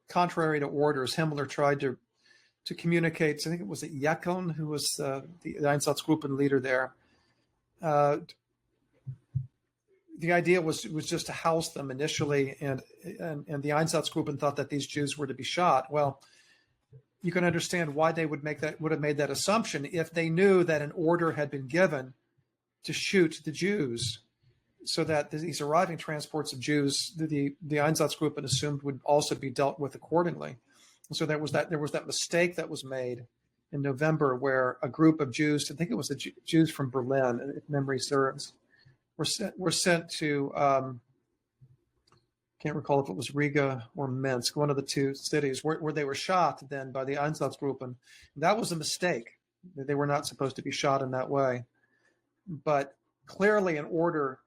contrary to orders. Himmler tried to communicate. I think it was Jekon, who was the Einsatzgruppen leader there. The idea was just to house them initially, and the Einsatzgruppen thought that these Jews were to be shot. Well, you can understand why they would have made that assumption if they knew that an order had been given to shoot the Jews, so that these arriving transports of Jews, the Einsatzgruppen assumed would also be dealt with accordingly. And so there was that mistake that was made in November, where a group of Jews, I think it was the Jews from Berlin, if memory serves, were sent to, can't recall if it was Riga or Minsk, one of the two cities, where they were shot then by the Einsatzgruppen. That was a mistake. They were not supposed to be shot in that way. But clearly an order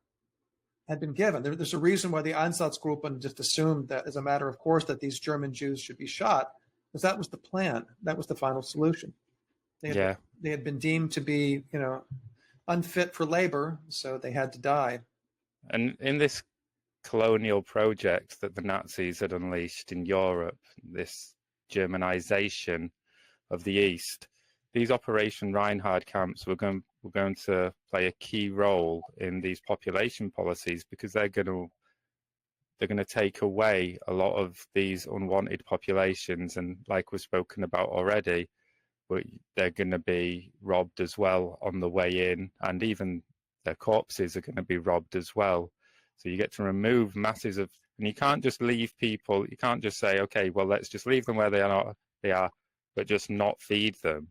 had been given. There's a reason why the Einsatzgruppen just assumed that, as a matter of course, that these German Jews should be shot, because that was the plan. That was the final solution. They had been deemed to be, unfit for labor, so they had to die. And in this colonial project that the Nazis had unleashed in Europe, this Germanization of the East, these Operation Reinhard camps were going to play a key role in these population policies, because they're going to take away a lot of these unwanted populations, and like we've spoken about already, but they're going to be robbed as well on the way in, and even their corpses are going to be robbed as well. So you get to remove masses of, and you can't just leave people. You can't just say, okay, well, let's just leave them where they are, but just not feed them,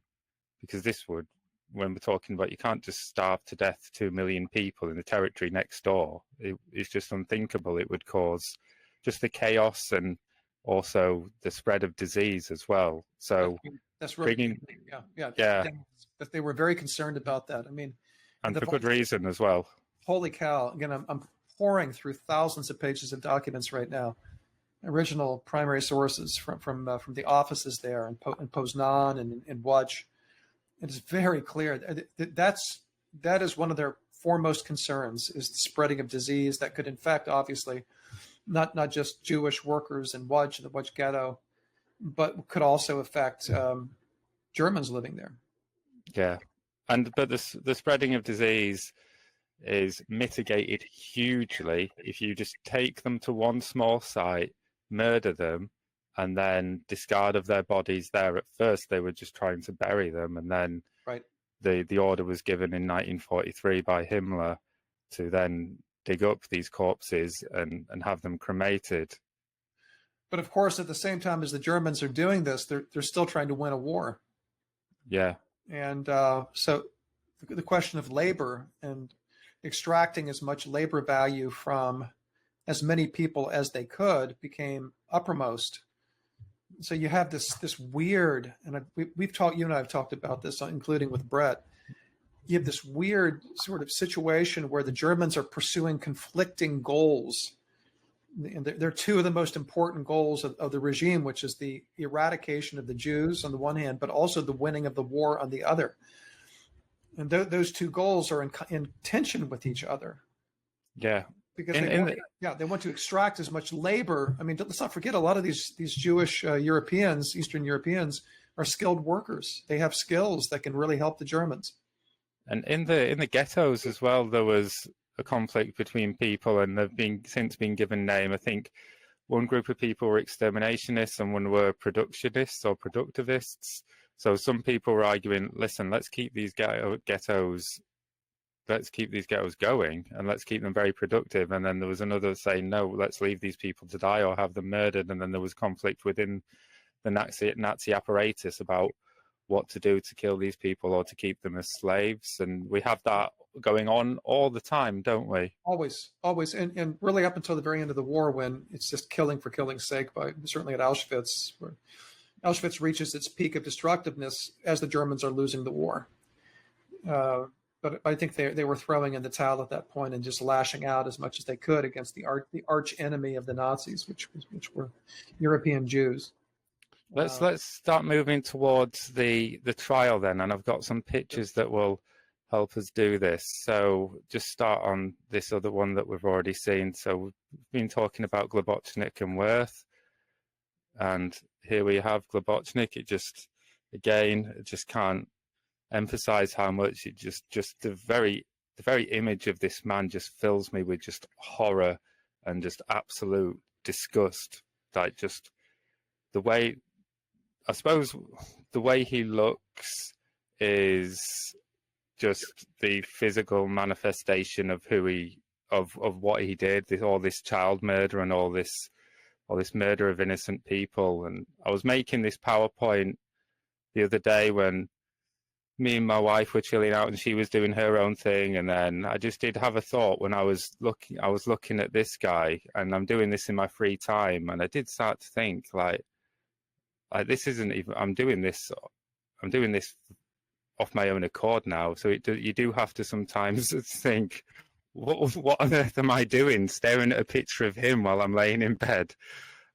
because this would, when we're talking about, you can't just starve to death 2 million people in the territory next door. It's just unthinkable. It would cause just the chaos and also the spread of disease as well. So that's right. Yeah. They were very concerned about that. I mean, and for good reason as well. Holy cow! Again, I'm pouring through thousands of pages of documents right now, original primary sources from the offices there in Poznan and in Łódź. It is very clear that is one of their foremost concerns, is the spreading of disease that could infect, obviously, not just Jewish workers in Łódź, the Łódź ghetto, but could also affect Germans living there. Yeah, but the spreading of disease is mitigated hugely if you just take them to one small site, murder them, and then discard of their bodies there. At first, they were just trying to bury them, and then the order was given in 1943 by Himmler to then dig up these corpses and have them cremated. But of course, at the same time as the Germans are doing this, they're still trying to win a war. Yeah. And so the question of labor and extracting as much labor value from as many people as they could became uppermost. So you have this weird, and we've talked, you and I have talked about this, including with Brett. You have this weird sort of situation where the Germans are pursuing conflicting goals. And they're two of the most important goals of the regime, which is the eradication of the Jews on the one hand, but also the winning of the war on the other. And those two goals are in tension with each other. Yeah. Because they want to extract as much labor. I mean, let's not forget, a lot of these Jewish Europeans, Eastern Europeans, are skilled workers. They have skills that can really help the Germans. And in the ghettos as well, there was a conflict between people, and they've since been given name. I think one group of people were exterminationists and one were productionists or productivists. So some people were arguing, listen, let's keep these ghettos going and let's keep them very productive. And then there was another saying, no, let's leave these people to die or have them murdered. And then there was conflict within the Nazi apparatus about what to do to kill these people or to keep them as slaves. And we have that going on all the time, don't we? Always. And really up until the very end of the war, when it's just killing for killing's sake, certainly at Auschwitz, where Auschwitz reaches its peak of destructiveness as the Germans are losing the war. But I think they were throwing in the towel at that point and just lashing out as much as they could against the arch enemy of the Nazis, which were European Jews. Let's start moving towards the trial then, and I've got some pictures that will help us do this. So just start on this other one that we've already seen. So we've been talking about Globocnik and Wirth, and here we have Globocnik. It just can't emphasize how much it just the very image of this man just fills me with just horror and just absolute disgust. Like, just the way, I suppose the way he looks is just the physical manifestation of what he did, all this child murder and all this murder of innocent people. And I was making this PowerPoint the other day when me and my wife were chilling out and she was doing her own thing, and then I just did have a thought when I was looking at this guy, and I'm doing this in my free time, and I did start to think like this isn't even, I'm doing this off my own accord now. So you do have to sometimes think, what on earth am I doing staring at a picture of him while I'm laying in bed?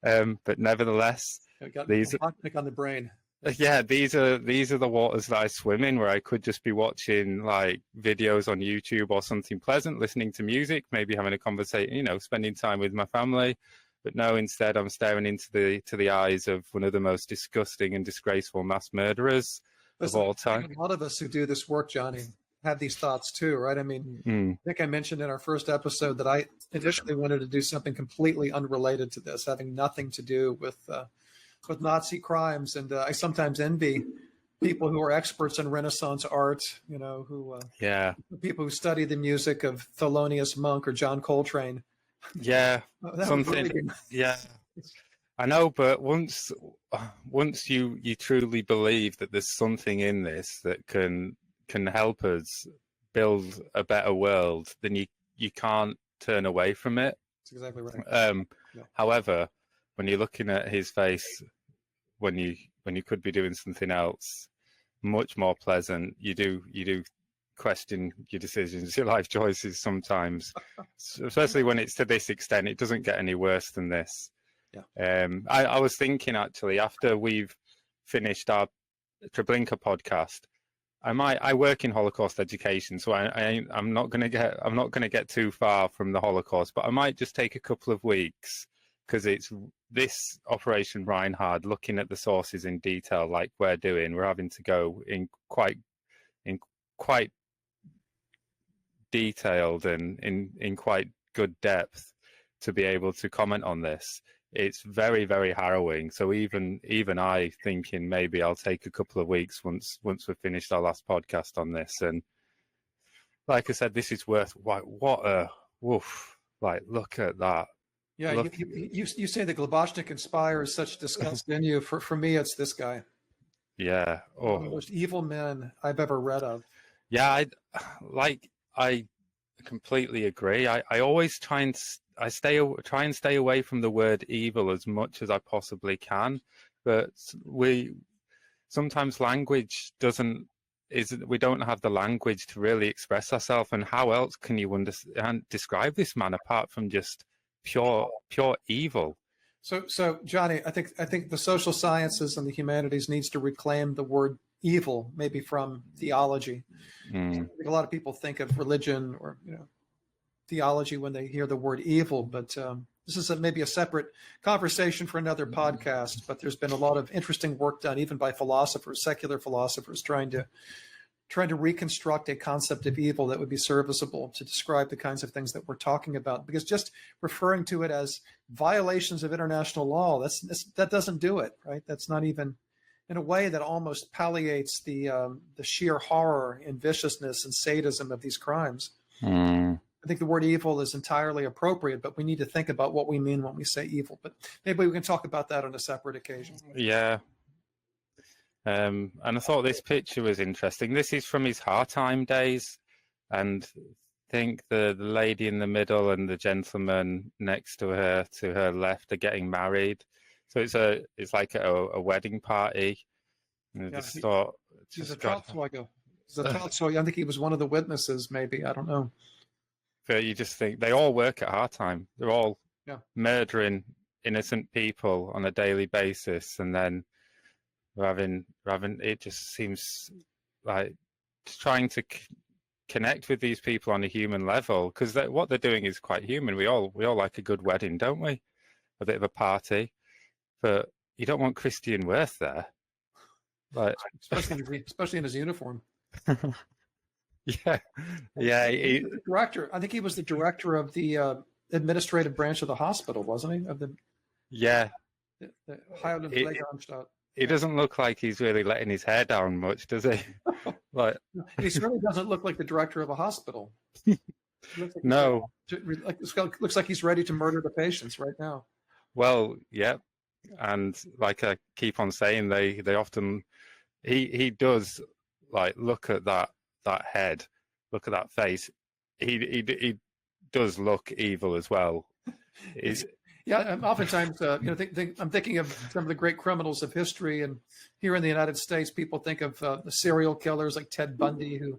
But nevertheless, these on the brain. Yeah, these are the waters that I swim in, where I could just be watching like videos on YouTube or something pleasant, listening to music, maybe having a conversation, spending time with my family. But no, instead I'm staring into the eyes of one of the most disgusting and disgraceful mass murderers of all time. A lot of us who do this work, Johnny, have these thoughts too, right? I mean, I think I mentioned in our first episode that I initially wanted to do something completely unrelated to this, having nothing to do with Nazi crimes, and I sometimes envy people who are experts in Renaissance art, people who study the music of Thelonious Monk or John Coltrane. Yeah, something. Really... Yeah, I know, but once you truly believe that there's something in this that can help us build a better world, then you can't turn away from it. That's exactly right. However, when you're looking at his face, when you could be doing something else much more pleasant, you do question your decisions, your life choices sometimes, especially when it's to this extent. It doesn't get any worse than this. I was thinking, actually, after we've finished our Treblinka podcast, I work in Holocaust education, so I'm not going to get too far from the Holocaust, but I might just take a couple of weeks, because it's this Operation Reinhard, looking at the sources in detail, like we're doing. We're having to go in quite detailed and in quite good depth to be able to comment on this. It's very, very harrowing. So even I thinking maybe I'll take a couple of weeks once we've finished our last podcast on this. And like I said, this is worth what a woof. Like, look at that. Yeah, you say that Globocnik inspires such disgust in you. For me, it's this guy. Yeah. One of the Oh, most evil men I've ever read of. yeah. I completely agree. I always try and try and stay away from the word evil as much as I possibly can, but we sometimes language doesn't is we don't have the language to really express ourselves, and how else can you understand describe this man apart from just pure evil? So Jonny, I think the social sciences and the humanities needs to reclaim the word evil, maybe from theology. I Mm, think a lot of people think of religion or theology when they hear the word evil, but this is maybe a separate conversation for another podcast. But there's been a lot of interesting work done, even by philosophers, secular philosophers, trying to reconstruct a concept of evil that would be serviceable to describe the kinds of things that we're talking about. Because just referring to it as violations of international law, that doesn't do it, right? That's not even, in a way that almost palliates the sheer horror and viciousness and sadism of these crimes. mm, I think the word evil is entirely appropriate, but we need to think about what we mean when we say evil. But maybe we can talk about that on a separate occasion. yeah. And I thought this picture was interesting. This is from his Hartheim days, and I think the lady in the middle and the gentleman next to her left are getting married. So it's like a wedding party. And I Yeah, just thought, he's a God, Trauzeuge. He's a Trauzeuge. I think he was one of the witnesses, maybe. I don't know. but you just think they all work at Hartheim. They're all Yeah. murdering innocent people on a daily basis, and then having it just seems like just trying to connect with these people on a human level, because what they're doing is quite human. We all like a good wedding, don't we? A bit of a party, but you don't want Christian Wirth there, like especially in his uniform. yeah. The director. I think he was the director of the administrative branch of the hospital, wasn't he? Of the Highland Pflegeanstalt. He doesn't look like he's really letting his hair down much, does he? Like, he certainly doesn't look like the director of a hospital. No. Looks like he's ready to murder the patients right now. Well, yeah, and like I keep on saying, they often he does like look at that head, look at that face. He does look evil as well. Yeah, oftentimes, I'm thinking of some of the great criminals of history, and here in the United States, people think of the serial killers like Ted Bundy, who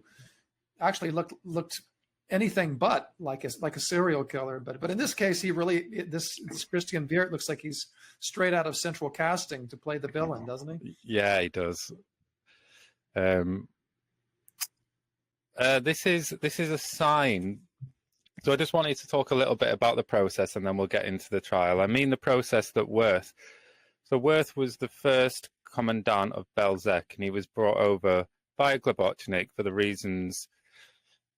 actually looked anything but like a serial killer. But in this case, this Christian Wirth looks like he's straight out of Central Casting to play the villain, doesn't he? Yeah, he does. This is a sign. So I just wanted to talk a little bit about the process, and then we'll get into the trial. I mean the process that Wirth. So Wirth was the first commandant of Belzec, and he was brought over by Globocnik for the reasons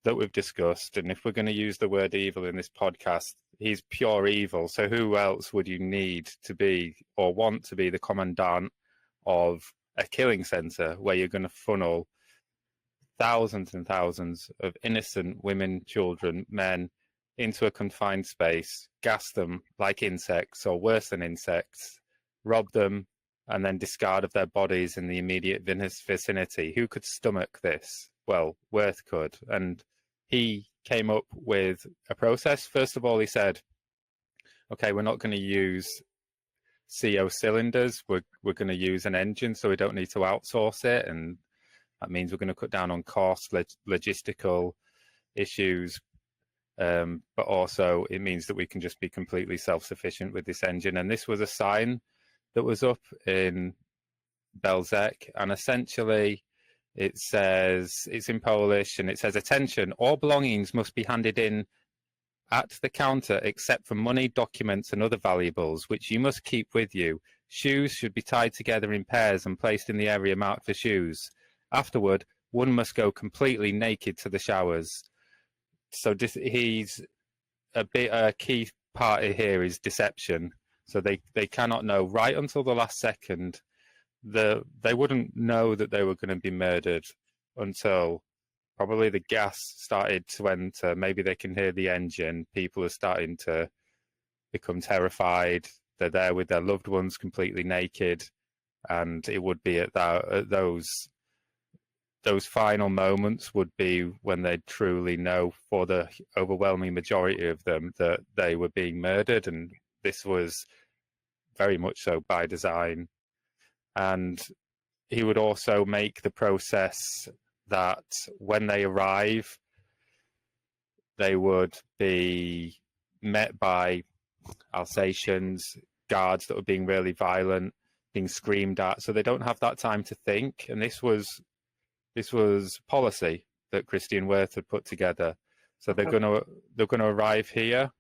that we've discussed. And if we're going to use the word evil in this podcast, he's pure evil. So who else would you need to be or want to be the commandant of a killing center where you're going to funnel thousands and thousands of innocent women, children, men into a confined space, gas them like insects or worse than insects, rob them, and then discard of their bodies in the immediate vicinity? Who could stomach this? Well, Wirth could. And he came up with a process. First of all, he said, okay, we're not going to use CO cylinders. We're going to use an engine, so we don't need to outsource it. And that means we're going to cut down on cost, logistical issues, but also it means that we can just be completely self-sufficient with this engine. And this was a sign that was up in Belzec, and essentially it says, it's in Polish, and it says, attention, all belongings must be handed in at the counter except for money, documents, and other valuables, which you must keep with you. Shoes should be tied together in pairs and placed in the area marked for shoes. Afterward, one must go completely naked to the showers. So he's a key part here is deception. So they cannot know right until the last second. They wouldn't know that they were going to be murdered until probably the gas started to enter. Maybe they can hear the engine. People are starting to become terrified. They're there with their loved ones completely naked. and it would be at those final moments would be when they'd truly know, for the overwhelming majority of them, that they were being murdered, and this was very much so by design. And he would also make the process that when they arrive, they would be met by Alsatians, guards that were being really violent, being screamed at, so they don't have that time to think. And this was policy that Christian Wirth had put together. So they're going to arrive here,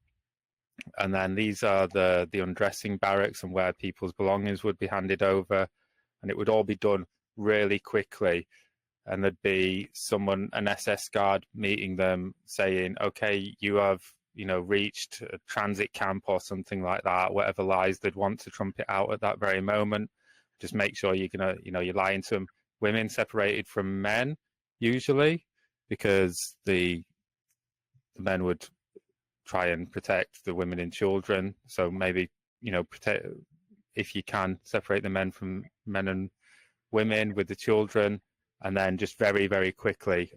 and then these are the undressing barracks and where people's belongings would be handed over, and it would all be done really quickly. And there'd be an SS guard meeting them, saying, "Okay, you have reached a transit camp," or something like that. Whatever lies they'd want to trumpet out at that very moment. Just make sure you're lying to them. Women separated from men, usually, because the men would try and protect the women and children. So maybe, protect, if you can, separate the men from men and women with the children, and then just very, very quickly.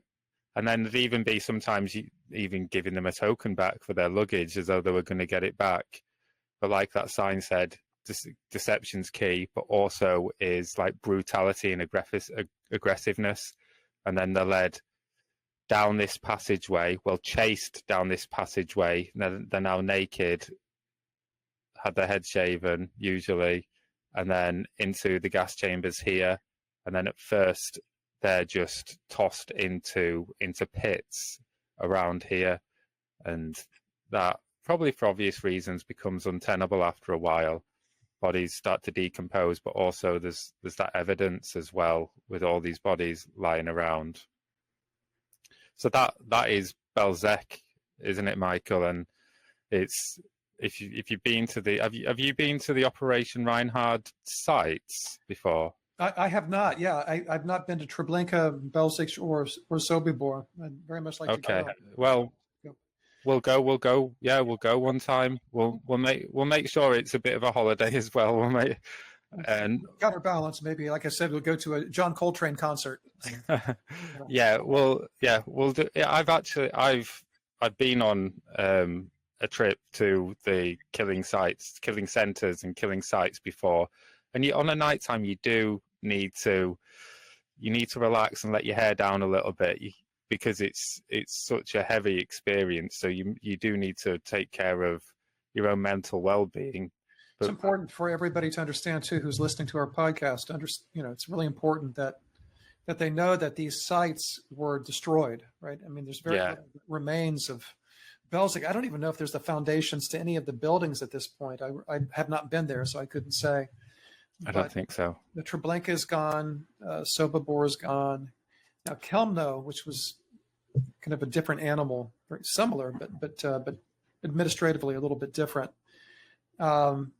And then there'd even be sometimes even giving them a token back for their luggage, as though they were going to get it back. But like that sign said, deception's key, but also is like brutality and aggressiveness. And then they're led down this passageway, chased down this passageway. They're now naked, had their head shaven usually, and then into the gas chambers here. And then at first they're just tossed into pits around here, and that, probably for obvious reasons, becomes untenable after a while. Bodies start to decompose, but also there's that evidence as well, with all these bodies lying around. So that is Belzec, isn't it, Michael? And it's, if you've been to the, have you been to the Operation Reinhard sites before? I have not. Yeah, I've not been to Treblinka, Belzec, or Sobibor. I'd very much like to go. Okay, well, we'll go. Yeah, we'll go one time. We'll make sure it's a bit of a holiday as well. We'll make, and counterbalance, maybe. Like I said, we'll go to a John Coltrane concert. we'll do. Yeah, I've been on a trip to the killing centers and killing sites before, and on a nighttime you do need to relax and let your hair down a little bit, because it's such a heavy experience. So you do need to take care of your own mental well-being. It's important for everybody to understand too, who's listening to our podcast. It's really important that they know that these sites were destroyed, right? I mean, there's very little remains of Belzec. I don't even know if there's the foundations to any of the buildings at this point. I have not been there, so I couldn't say. I don't think so. The Treblinka is gone. Sobibor is gone. Now Chelmno, which was kind of a different animal, very similar, but administratively a little bit different. I'm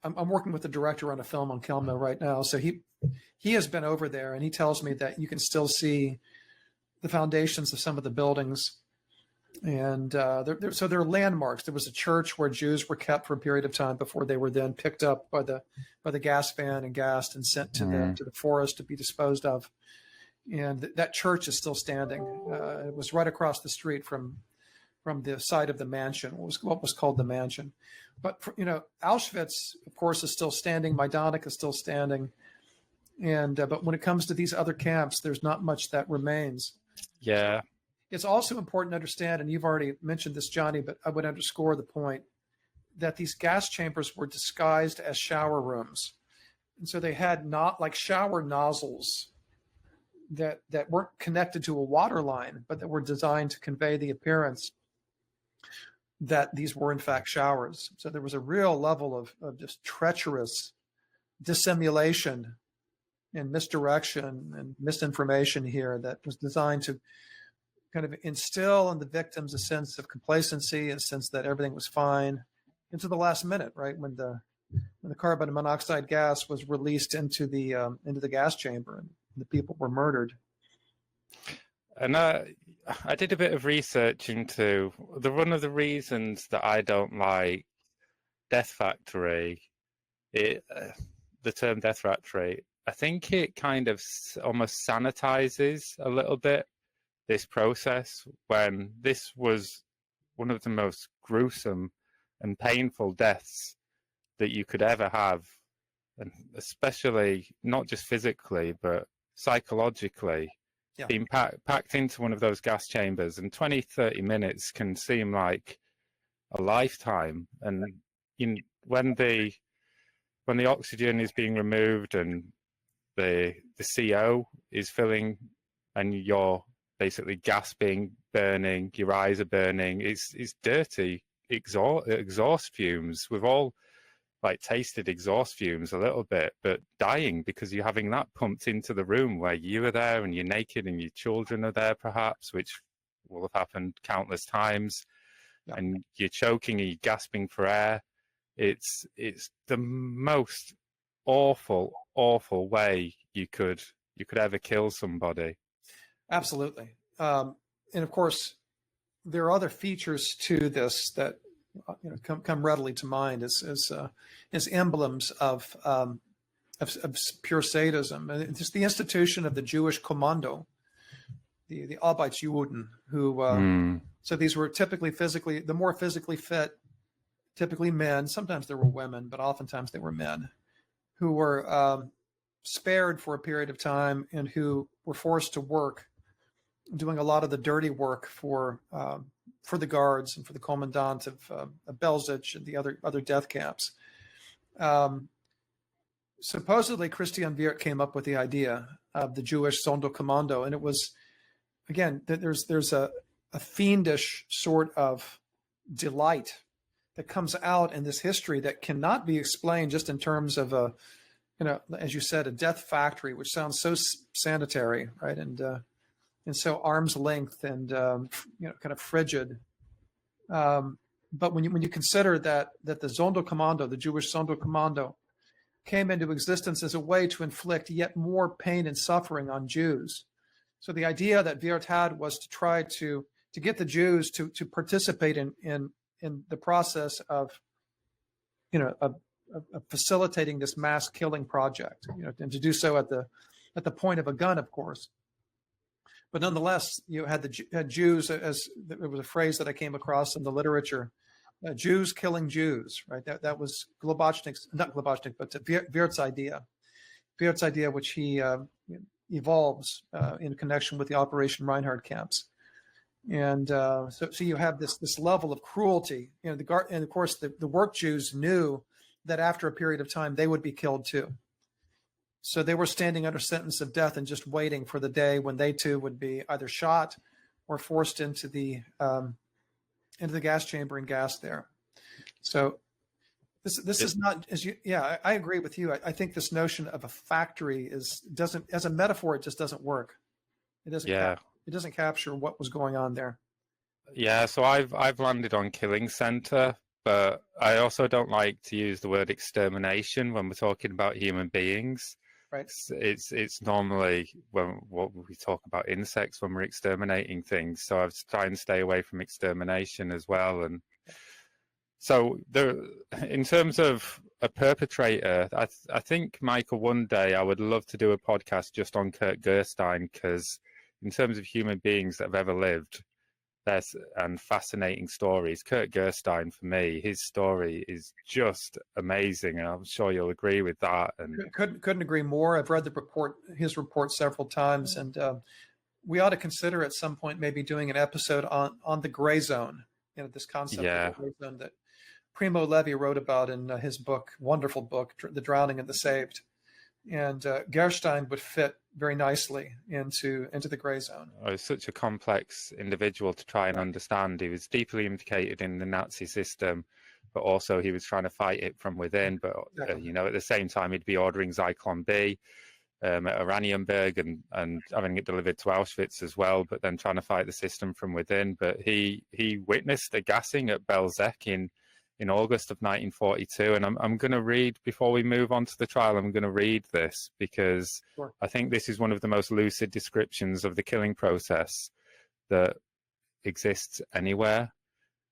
working with the director on a film on Chelmno right now, so he has been over there, and he tells me that you can still see the foundations of some of the buildings. And so there are landmarks. There was a church where Jews were kept for a period of time before they were then picked up by the gas van and gassed and sent to the forest to be disposed of. And that church is still standing. It was right across the street from the site of the mansion. What was called the mansion. But Auschwitz, of course, is still standing. Majdanek is still standing. And but when it comes to these other camps, there's not much that remains. Yeah. It's also important to understand, and you've already mentioned this, Jonny, but I would underscore the point that these gas chambers were disguised as shower rooms. And so they had not like shower nozzles that weren't connected to a water line, but that were designed to convey the appearance that these were in fact showers. So there was a real level of just treacherous dissimulation and misdirection and misinformation here that was designed to kind of instill in the victims a sense of complacency, a sense that everything was fine, into the last minute, right when the carbon monoxide gas was released into the gas chamber and the people were murdered. And I did a bit of research into one of the reasons that I don't like Death Factory. The the term death rat rate, I think it kind of almost sanitizes a little bit this process, when this was one of the most gruesome and painful deaths that you could ever have, and especially not just physically but psychologically. Yeah. Being packed into one of those gas chambers, and 20-30 minutes can seem like a lifetime. And when the oxygen is being removed and the CO is filling, and you're basically gasping, burning, your eyes are burning, it's dirty exhaust fumes. We've all like tasted exhaust fumes a little bit, but dying because you're having that pumped into the room where you are there and you're naked and your children are there, perhaps, which will have happened countless times. Yeah. And you're choking and you're gasping for air. It's the most awful way you could ever kill somebody. Absolutely. And of course, there are other features to this that come readily to mind as emblems of pure sadism. And just the institution of the Jewish commando, the Arbeitsjuden, who so these were typically the more physically fit, typically men. Sometimes there were women, but oftentimes they were men who were spared for a period of time and who were forced to work, doing a lot of the dirty work for the guards and for the commandant of Belzec and the other death camps. Supposedly, Christian Wirth came up with the idea of the Jewish Sonderkommando, and it was, again, there's a fiendish sort of delight that comes out in this history that cannot be explained just in terms of as you said, a death factory, which sounds so sanitary, right? And so arm's length and kind of frigid. But when you consider that the Sonderkommando, the Jewish Sonderkommando, came into existence as a way to inflict yet more pain and suffering on Jews. So the idea that Wirth had was to try to get the Jews to participate in the process of facilitating this mass killing project, and to do so at the point of a gun, of course. But nonetheless, you had Jews, as it was a phrase that I came across in the literature, Jews killing Jews, right? That was Globocnik's, not Globocnik, but Wirth's idea. Wirth's idea, which he evolves in connection with the Operation Reinhard camps. And so you have this level of cruelty. And of course, the work Jews knew that after a period of time, they would be killed too. So they were standing under sentence of death and just waiting for the day when they too would be either shot or forced into the gas chamber and gassed there. So this is not, I agree with you. I think this notion of a factory doesn't, as a metaphor, it just doesn't work. It doesn't. Yeah. It doesn't capture what was going on there. Yeah. So I've landed on killing center, but I also don't like to use the word extermination when we're talking about human beings. Right. It's normally what we talk about insects when we're exterminating things. So I try and stay away from extermination as well. And so in terms of a perpetrator, I think, Michael, one day I would love to do a podcast just on Kurt Gerstein, because in terms of human beings that have ever lived, and fascinating stories, Kurt Gerstein, for me, his story is just amazing, and I'm sure you'll agree with that. And couldn't agree more. I've read his report several times, and we ought to consider at some point maybe doing an episode on the gray zone. This concept of the gray zone that Primo Levi wrote about in his book, wonderful book, The Drowning and the Saved. And Gerstein would fit very nicely into the gray zone. Oh, he's such a complex individual to try and understand. He was deeply implicated in the Nazi system, but also he was trying to fight it from within. But at the same time, he'd be ordering Zyklon B at Oranienburg and having it delivered to Auschwitz as well, but then trying to fight the system from within. But he witnessed the gassing at Belzec in August of 1942. And I'm going to read, before we move on to the trial, I'm going to read this because Sure. I think this is one of the most lucid descriptions of the killing process that exists anywhere.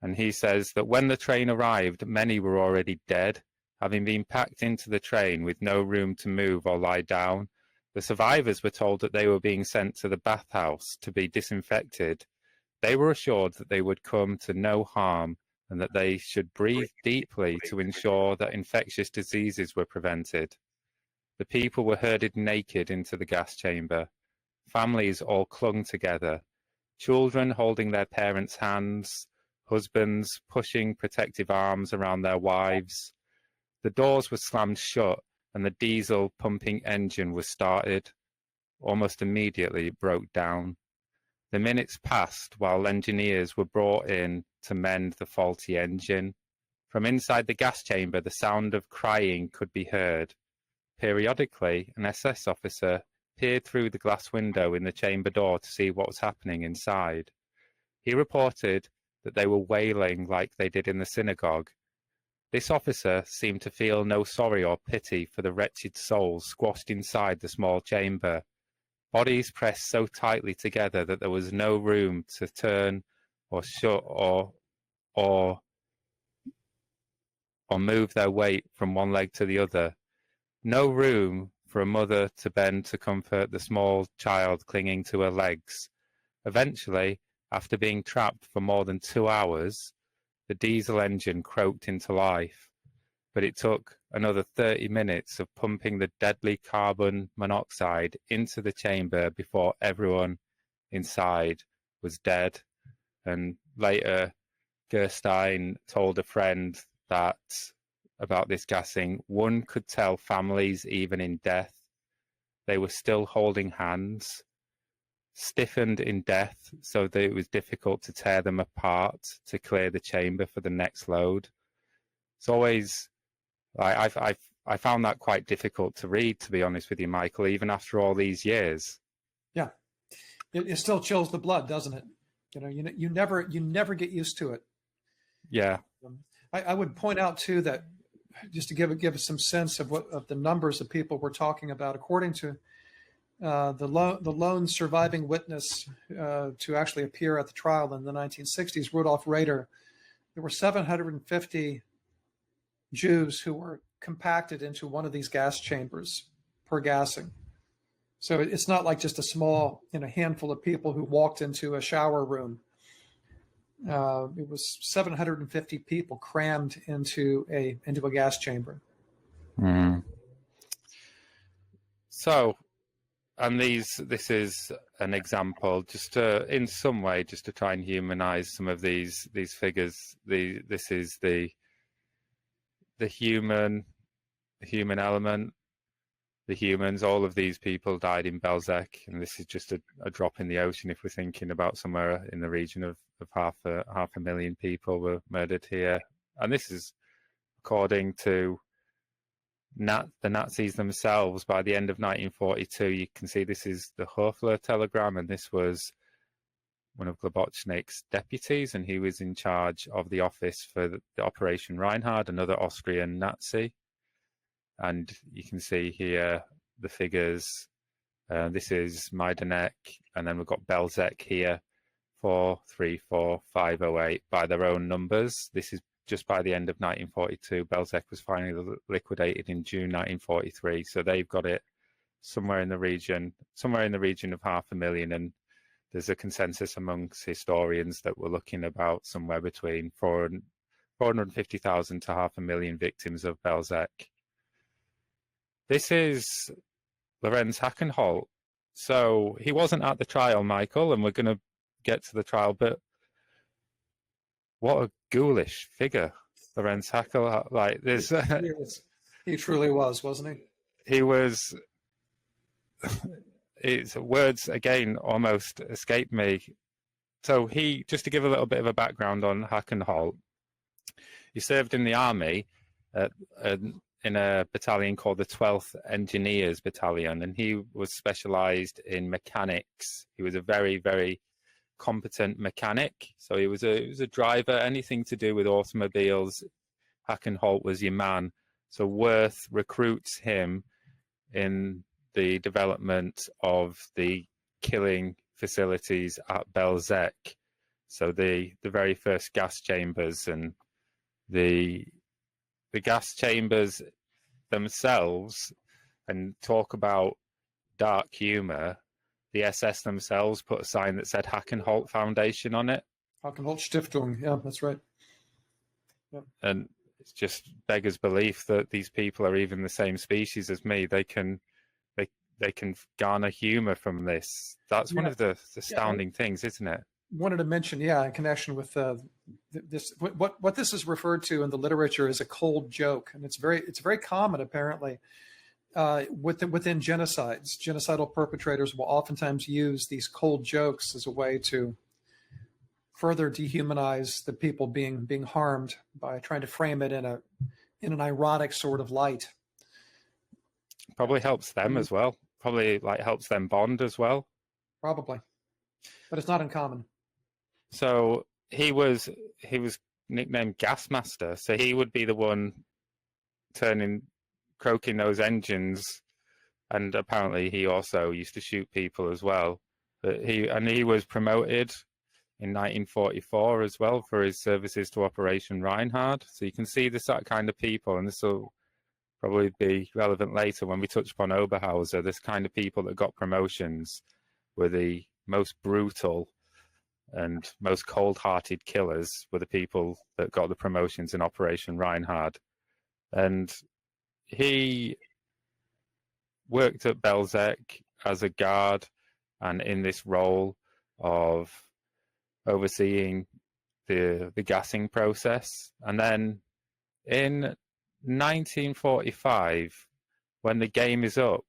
And he says that when the train arrived, many were already dead Having been packed into the train with no room to move or lie down, the survivors were told that they were being sent to the bathhouse to be disinfected. They were assured that they would come to no harm and that they should breathe deeply to ensure that infectious diseases were prevented. The people were herded naked into the gas chamber. Families all clung together, children holding their parents' hands, husbands pushing protective arms around their wives. The doors were slammed shut and the diesel pumping engine was started. Almost immediately it broke down. The minutes passed while engineers were brought in to mend the faulty engine. From inside the gas chamber, the sound of crying could be heard. Periodically, an SS officer peered through the glass window in the chamber door to see what was happening inside. He reported that they were wailing like they did in the synagogue. This officer seemed to feel no sorry or pity for the wretched souls squashed inside the small chamber. Bodies pressed so tightly together that there was no room to turn or shut or move their weight from one leg to the other. No room for a mother to bend to comfort the small child clinging to her legs. Eventually, after being trapped for more than 2 hours, the diesel engine croaked into life, but it took another 30 minutes of pumping the deadly carbon monoxide into the chamber before everyone inside was dead. And later, Gerstein told a friend that about this gassing, one could tell families, even in death, they were still holding hands, stiffened in death so that it was difficult to tear them apart to clear the chamber for the next load. It's always, I found that quite difficult to read, to be honest with you, Michael, even after all these years. Yeah, it still chills the blood, doesn't it? You never get used to it. Yeah. I would point out too that, just to give us some sense of the numbers of people we're talking about, according to the lone surviving witness to actually appear at the trial in the 1960s, Rudolf Rader, there were 750 Jews who were compacted into one of these gas chambers per gassing. So it's not like just a small handful of people who walked into a shower room. It was 750 people crammed into a gas chamber. Mm. So, and this is an example, just to, in some way, just to try and humanize some of these figures. This is the human element, the humans. All of these people died in Belzec, and this is just a drop in the ocean if we're thinking about somewhere in the region of half a million people were murdered here. And this is according to the Nazis themselves. By the end of 1942, you can see this is the Hoefler telegram, and this was one of Globocnik's deputies, and he was in charge of the office for the Operation Reinhard, another Austrian Nazi. And you can see here the figures. This is Majdanek, and then we've got Belzec here, 434508 by their own numbers. This is just by the end of 1942. Belzec was finally liquidated in June 1943. So they've got it somewhere in the region of 500,000. And there's a consensus amongst historians that we're looking about somewhere between 450,000 to 500,000 victims of Belzec. This is Lorenz Hackenholt. So he wasn't at the trial, Michael, and we're going to get to the trial, but what a ghoulish figure Lorenz Hackenholt. Like this, he truly was, wasn't he? He was. It's words again almost escape me. So he, just to give a little bit of a background on Hackenholt, he served in the army in a battalion called the 12th Engineers Battalion, and he was specialized in mechanics. He was a very, very competent mechanic. So he was a driver, anything to do with automobiles. Hackenholt was your man. So Wirth recruits him in the development of the killing facilities at Belzec. So the very first gas chambers and the the gas chambers themselves, and talk about dark humor, the SS themselves put a sign that said Hackenholt Foundation on it. Hackenholt Stiftung. Yeah, that's right. Yeah. And it's just beggars belief that these people are even the same species as me. They can garner humor from this. That's one of the astounding things, isn't it? Wanted to mention, in connection with this, what this is referred to in the literature is a cold joke, and it's very common apparently within genocides. Genocidal perpetrators will oftentimes use these cold jokes as a way to further dehumanize the people being harmed by trying to frame it in an ironic sort of light. Probably helps them as well. Probably helps them bond as well. Probably, but it's not uncommon. So he was nicknamed Gasmaster. So he would be the one croaking those engines, and apparently he also used to shoot people as well. But he was promoted in 1944 as well for his services to Operation Reinhard. So you can see this kind of people, and this will probably be relevant later when we touch upon Oberhauser. This kind of people that got promotions were the most brutal and most cold-hearted killers, were the people that got the promotions in Operation Reinhard. And he worked at Belzec as a guard and in this role of overseeing the gassing process. And then in 1945, when the game is up,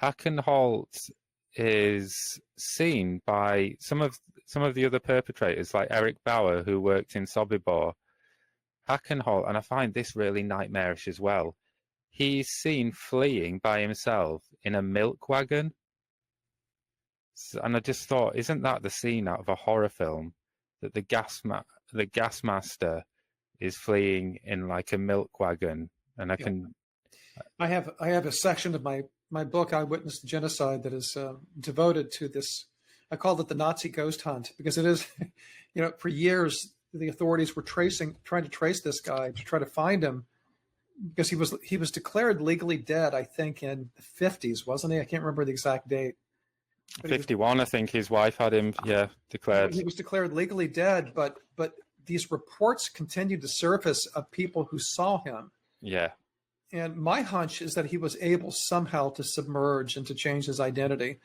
Hackenholt is seen by some of the other perpetrators, like Eric Bauer, who worked in Sobibor. Hackenholt, and I find this really nightmarish as well, he's seen fleeing by himself in a milk wagon. And I just thought, isn't that the scene out of a horror film, that the gas master is fleeing in like a milk wagon? And I have a section of my book, Eyewitness to Genocide, that is devoted to this. I called it the Nazi ghost hunt, because it is, for years the authorities were trying to trace this guy, to try to find him, because he was declared legally dead, I think, in the 50s, wasn't he? I can't remember the exact date. But 51, I think his wife had him, declared. He was declared legally dead, but these reports continued to surface of people who saw him. Yeah. And my hunch is that he was able somehow to submerge and to change his identity.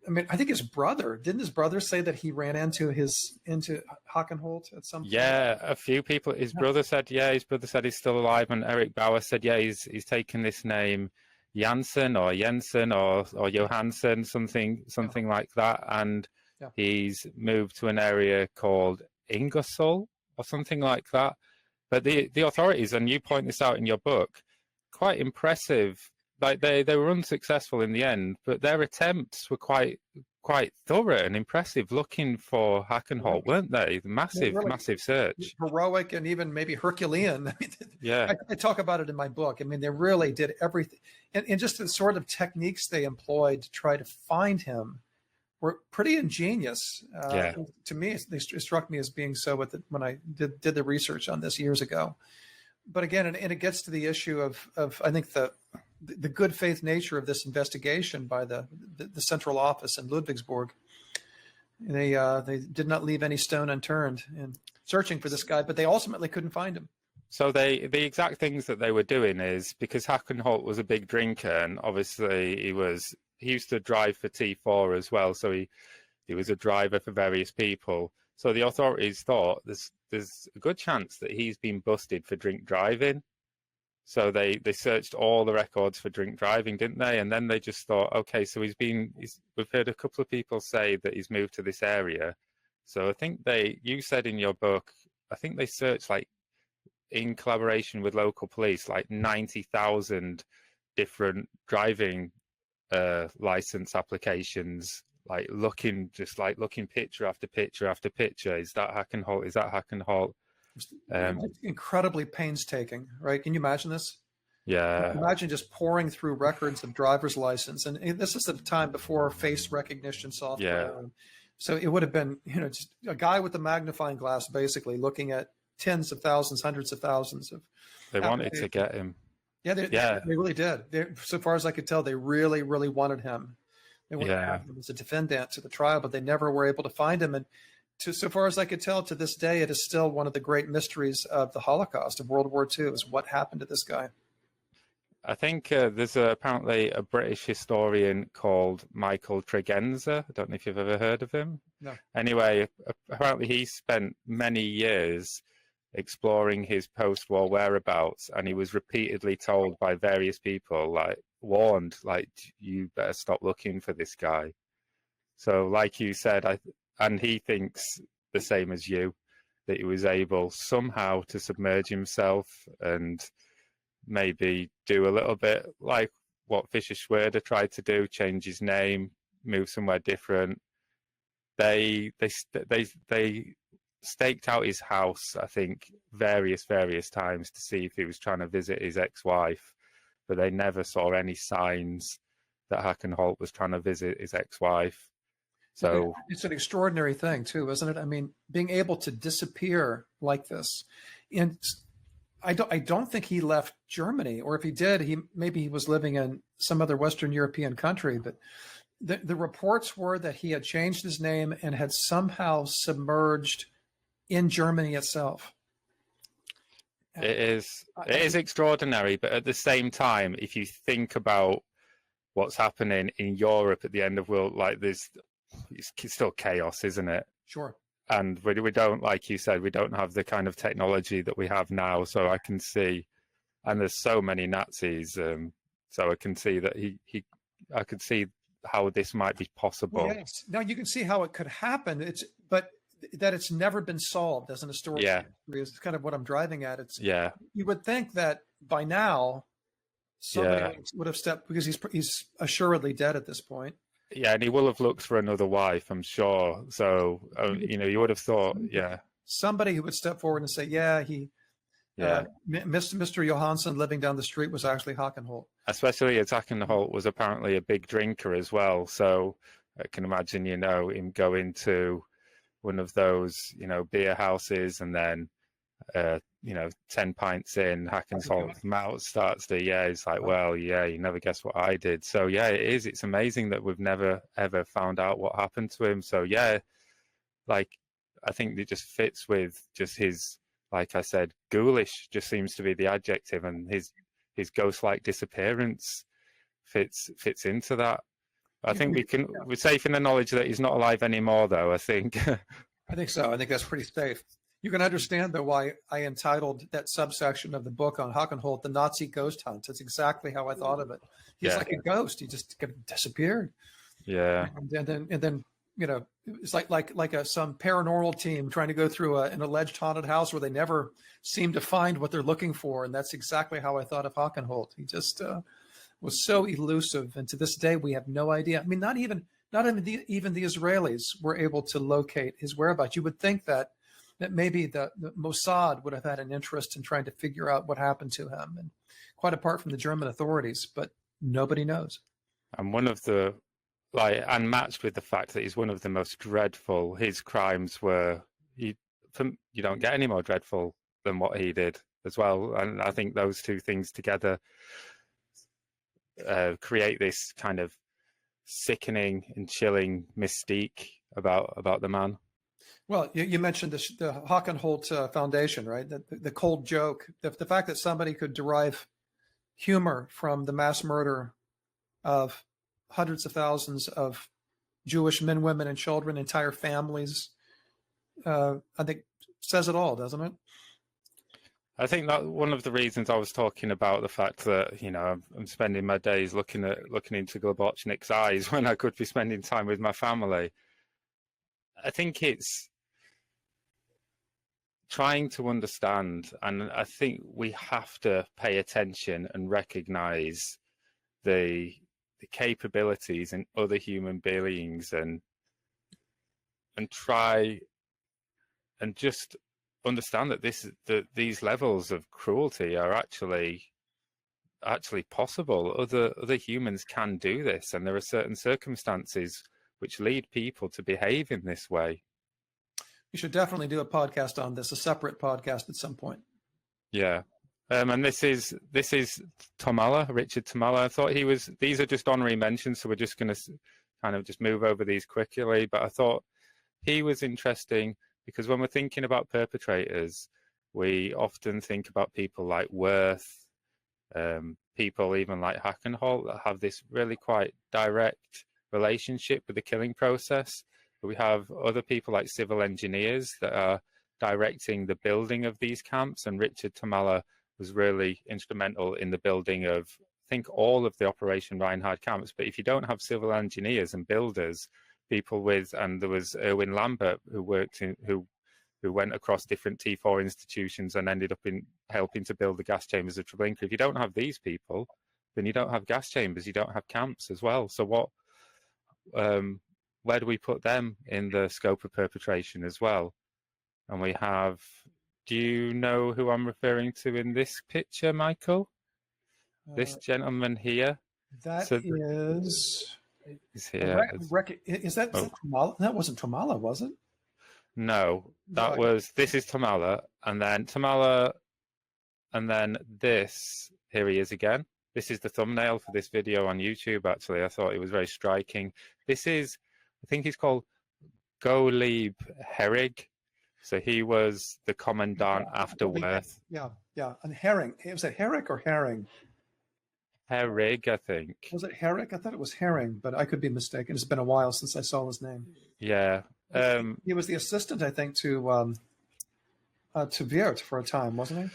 I mean, I think didn't his brother say that he ran into Hackenholt at some point? Yeah, a few people. His brother said he's still alive, and Eric Bauer said, he's taken this name Janssen or Johansson, something like that, and he's moved to an area called Ingersoll or something like that. But the authorities, and you point this out in your book, quite impressive. Like they were unsuccessful in the end, but their attempts were quite thorough and impressive, looking for Hackenholt, weren't they? Massive search, heroic, and even maybe Herculean. I talk about it in my book. I mean, they really did everything, and just the sort of techniques they employed to try to find him were pretty ingenious. To me, they struck me as being so when I did the research on this years ago. But again, and it gets to the issue of I think the good faith nature of this investigation by the central office in Ludwigsburg. They did not leave any stone unturned in searching for this guy, but they ultimately couldn't find him. So the exact things that they were doing is, because Hackenholt was a big drinker, and obviously he used to drive for T4 as well, so he was a driver for various people. So the authorities thought there's a good chance that he's been busted for drink driving. So they searched all the records for drink driving, didn't they? And then they just thought, okay, so we've heard a couple of people say that he's moved to this area. So I think you said in your book, I think they searched, like, in collaboration with local police, like 90,000 different driving license applications, looking picture after picture after picture. Is that Hackenholt? Is that Hackenholt? It's incredibly painstaking, right? Can you imagine this? Yeah. Imagine just pouring through records of driver's license, and this is at the time before face recognition software. Yeah. So it would have been, just a guy with a magnifying glass, basically looking at tens of thousands, hundreds of thousands They wanted to get him. Yeah, they really did. So far as I could tell, they really, really wanted him. They wanted to have him as a defendant to the trial, but they never were able to find him. And so far as I could tell, to this day, it is still one of the great mysteries of the Holocaust, of World War II, is what happened to this guy. I think there's apparently a British historian called Michael Tregenza. I don't know if you've ever heard of him. No. Anyway, apparently he spent many years exploring his post-war whereabouts, and he was repeatedly told by various people, like warned, like, you better stop looking for this guy. So like you said, and he thinks the same as you, that he was able somehow to submerge himself and maybe do a little bit like what Fischer Schwerder tried to do, change his name, move somewhere different. They staked out his house, I think, various times to see if he was trying to visit his ex-wife, but they never saw any signs that Hackenholt was trying to visit his ex-wife. So it's an extraordinary thing too, isn't it? I mean, being able to disappear like this. And I don't think he left Germany, or if he did, maybe he was living in some other Western European country, but the reports were that he had changed his name and had somehow submerged in Germany itself. It is extraordinary, but at the same time, if you think about what's happening in Europe at the end of world, like it's still chaos, isn't it? Sure. And we don't, like you said, we don't have the kind of technology that we have now. So I can see, and there's so many Nazis, so I can see that I could see how this might be possible. Yes. Now you can see how it could happen. But that it's never been solved as an historical history is kind of what I'm driving at. You would think that by now somebody would have stepped, because he's assuredly dead at this point. Yeah, and he will have looked for another wife, I'm sure. So, you would have thought, somebody who would step forward and say, Mr. Johansson living down the street was actually Hackenholt. Especially as Hackenholt was apparently a big drinker as well. So I can imagine, him going to one of those, beer houses, and then 10 pints in, Hackenholt's mouth starts to, it's like, you never guess what I did. So it's amazing that we've never ever found out what happened to him. So like, I think it just fits with just his, like I said, ghoulish just seems to be the adjective, and his ghost-like disappearance fits into that. I think we're safe in the knowledge that he's not alive anymore, though, I think. I think so. I think that's pretty safe. You can understand, though, why I entitled that subsection of the book on Hackenholt "The Nazi Ghost Hunt." That's exactly how I thought of it. He's like a ghost. He just kind of disappeared. Yeah. And then it's like some paranormal team trying to go through an alleged haunted house where they never seem to find what they're looking for. And that's exactly how I thought of Hackenholt. He just was so elusive, and to this day we have no idea. I mean, not even the Israelis were able to locate his whereabouts. You would think that maybe the Mossad would have had an interest in trying to figure out what happened to him, and quite apart from the German authorities, but nobody knows. And one of the, unmatched with the fact that he's one of the most dreadful, his crimes were, you don't get any more dreadful than what he did as well. And I think those two things together create this kind of sickening and chilling mystique about the man. Well, you mentioned the Hackenholt Foundation, right? The cold joke, the fact that somebody could derive humor from the mass murder of hundreds of thousands of Jewish men, women, and children, entire families, I think says it all, doesn't it? I think that one of the reasons I was talking about the fact that, I'm spending my days looking into Globocnik's eyes when I could be spending time with my family. I think it's trying to understand, and I think we have to pay attention and recognize the capabilities in other human beings, and try and just understand that these levels of cruelty are actually possible. Other humans can do this, and there are certain circumstances which lead people to behave in this way. You should definitely do a podcast on this, a separate podcast at some point. Yeah, And this is Tomala, Richard Tomala. I thought these are just honorary mentions, so we're just going to kind of just move over these quickly. But I thought he was interesting because when we're thinking about perpetrators, we often think about people like Wirth, people even like Hackenholt that have this really quite direct relationship with the killing process. But we have other people like civil engineers that are directing the building of these camps, and Richard Tomala was really instrumental in the building of, I think, all of the Operation Reinhard camps. But if you don't have civil engineers and builders, and there was Erwin Lambert who worked in, who went across different T4 institutions and ended up in helping to build the gas chambers of Treblinka. If you don't have these people, then you don't have gas chambers, you don't have camps as well. So where do we put them in the scope of perpetration as well? And we have, do you know who I'm referring to in this picture, Michael? This gentleman here. That is here. Is that Tomala? That wasn't Tomala, was it? No, this is Tomala, and then this, here he is again. This is the thumbnail for this video on YouTube, actually. I thought it was very striking. This is, I think he's called Gottlieb Herrig. So he was the commandant after Wirth. Yeah. And Herring. Was it Herrick or Herring? Herrig, I think. Was it Herrick? I thought it was Herring, but I could be mistaken. It's been a while since I saw his name. Yeah. He was the assistant, I think, to Wirth for a time, wasn't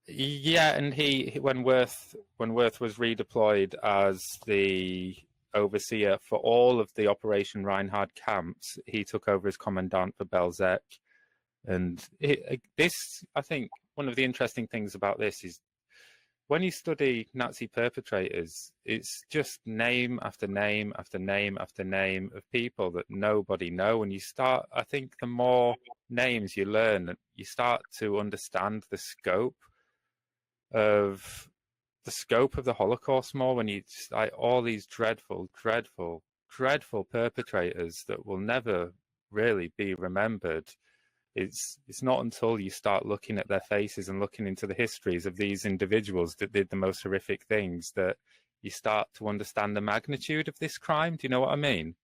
he? Yeah, and when Wirth was redeployed as the overseer for all of the Operation Reinhard camps, he took over as commandant for Belzec. And I think one of the interesting things about this is when you study Nazi perpetrators, it's just name after name after name after name of people that nobody know. And you start, I think the more names you learn, you start to understand the scope of the Holocaust more, when you like all these dreadful perpetrators that will never really be remembered. It's not until you start looking at their faces and looking into the histories of these individuals that did the most horrific things that you start to understand the magnitude of this crime. Do you know what I mean?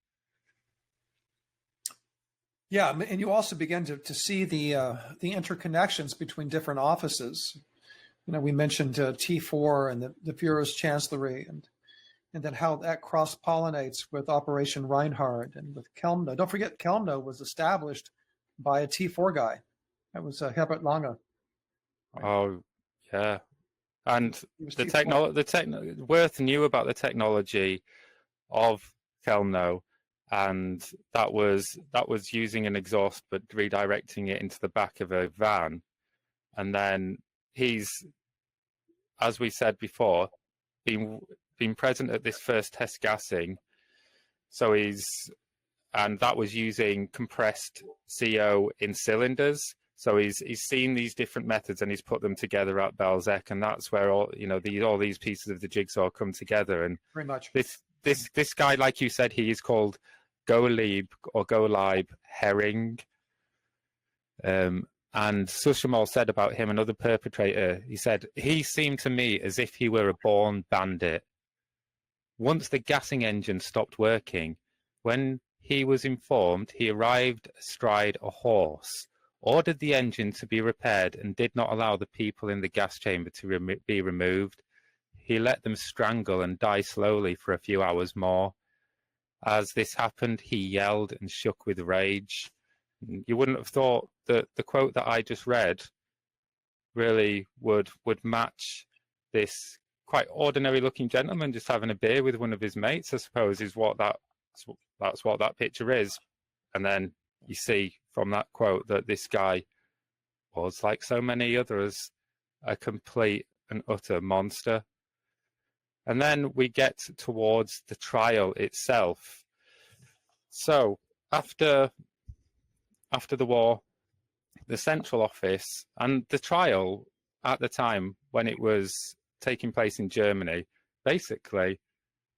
Yeah, and you also begin to see the interconnections between different offices. You know, we mentioned T4 and the Führer's chancellery, and then how that cross-pollinates with Operation Reinhard and with Chelmno. Don't forget, Chelmno was established by a T4 guy. That was Herbert Lange. Right? Oh, yeah. And Wirth knew about the technology of Chelmno, and that was using an exhaust but redirecting it into the back of a van. And then he's, as we said before, been present at this first test gassing. So and that was using compressed CO in cylinders. So he's seen these different methods and he's put them together at Belzec, and that's where all these pieces of the jigsaw come together. And very much this guy, like you said, he is called Gottlieb Herring. And Sushamal said about him, another perpetrator, he said, he seemed to me as if he were a born bandit. Once the gassing engine stopped working, when he was informed, he arrived astride a horse, ordered the engine to be repaired, and did not allow the people in the gas chamber to be removed. He let them strangle and die slowly for a few hours more. As this happened, he yelled and shook with rage. You wouldn't have thought that the quote that I just read really would match this quite ordinary looking gentleman just having a beer with one of his mates, I suppose, is what that's what that picture is. And then you see from that quote that this guy was, like so many others, a complete and utter monster. And then we get towards the trial itself. So after the war, the central office and the trial at the time when it was taking place in Germany, basically,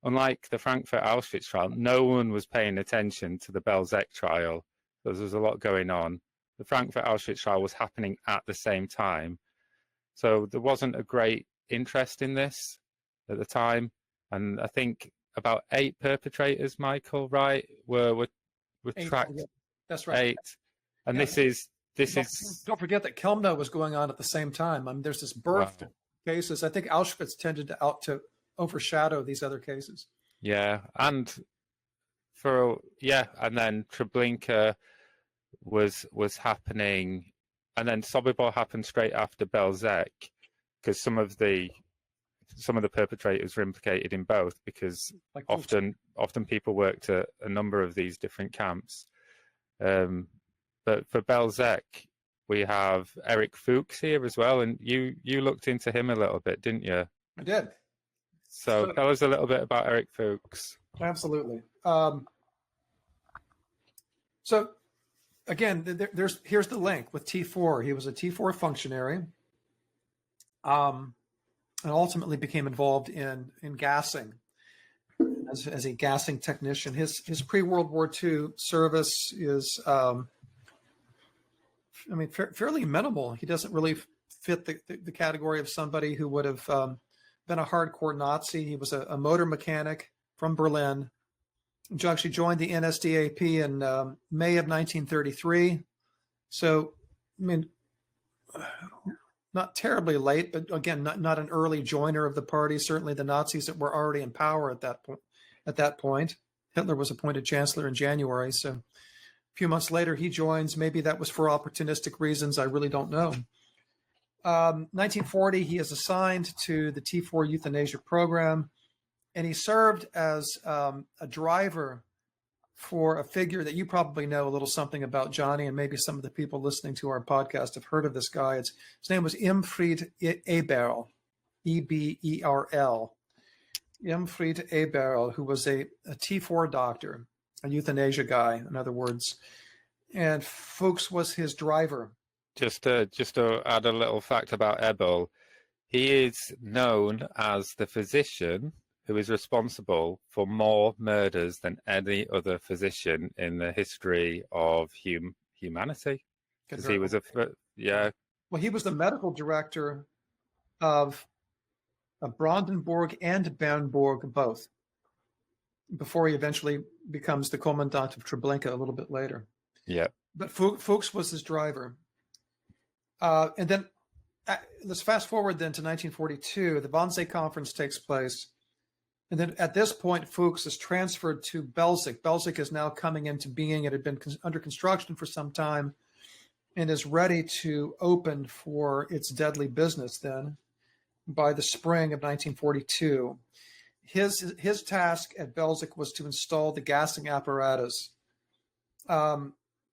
unlike the Frankfurt Auschwitz trial, no one was paying attention to the Belzec trial. There was a lot going on. The Frankfurt Auschwitz trial was happening at the same time. So there wasn't a great interest in this at the time. And I think about 8 perpetrators, Michael, right, were tracked. Yeah, that's right. 8. And Yeah. this is Don't forget that Kelmna was going on at the same time. I mean, there's this birth wow. cases. I think Auschwitz tended to overshadow these other cases. Yeah, and and then Treblinka was happening, and then Sobibor happened straight after Belzec, because some of the perpetrators were implicated in both, because Like often people worked at a number of these different camps. But for Belzec, we have Eric Fuchs here as well, and you looked into him a little bit, didn't you? I did. So tell us a little bit about Eric Fuchs. Absolutely. So again, here's the link with T4. He was a T4 functionary, and ultimately became involved in gassing as a gassing technician. His pre-World War II service is, fairly minimal. He doesn't really fit the category of somebody who would have been a hardcore Nazi. He was a motor mechanic from Berlin. He actually joined the NSDAP in May of 1933. So, I mean, not terribly late, but again, not an early joiner of the party. Certainly the Nazis that were already in power at that point. Hitler was appointed chancellor in January. So a few months later, he joins. Maybe that was for opportunistic reasons. I really don't know. 1940, he is assigned to the T4 euthanasia program, and he served as a driver for a figure that you probably know a little something about, Jonny, and maybe some of the people listening to our podcast have heard of this guy. His name was Imfried Eberl, E-B-E-R-L. Imfried Eberl, who was a T4 doctor, a euthanasia guy, in other words. And Fuchs was his driver. Just to add a little fact about Eberl, he is known as the physician who is responsible for more murders than any other physician in the history of humanity. Because he was Well, he was the medical director of Brandenburg and Bernburg both, before he eventually becomes the commandant of Treblinka a little bit later. Yeah. But Fuchs was his driver. And then let's fast forward then to 1942. The Wannsee Conference takes place. And then at this point, Fuchs is transferred to Belzec. Belzec is now coming into being. It had been under construction for some time and is ready to open for its deadly business then by the spring of 1942. His task at Belzec was to install the gassing apparatus.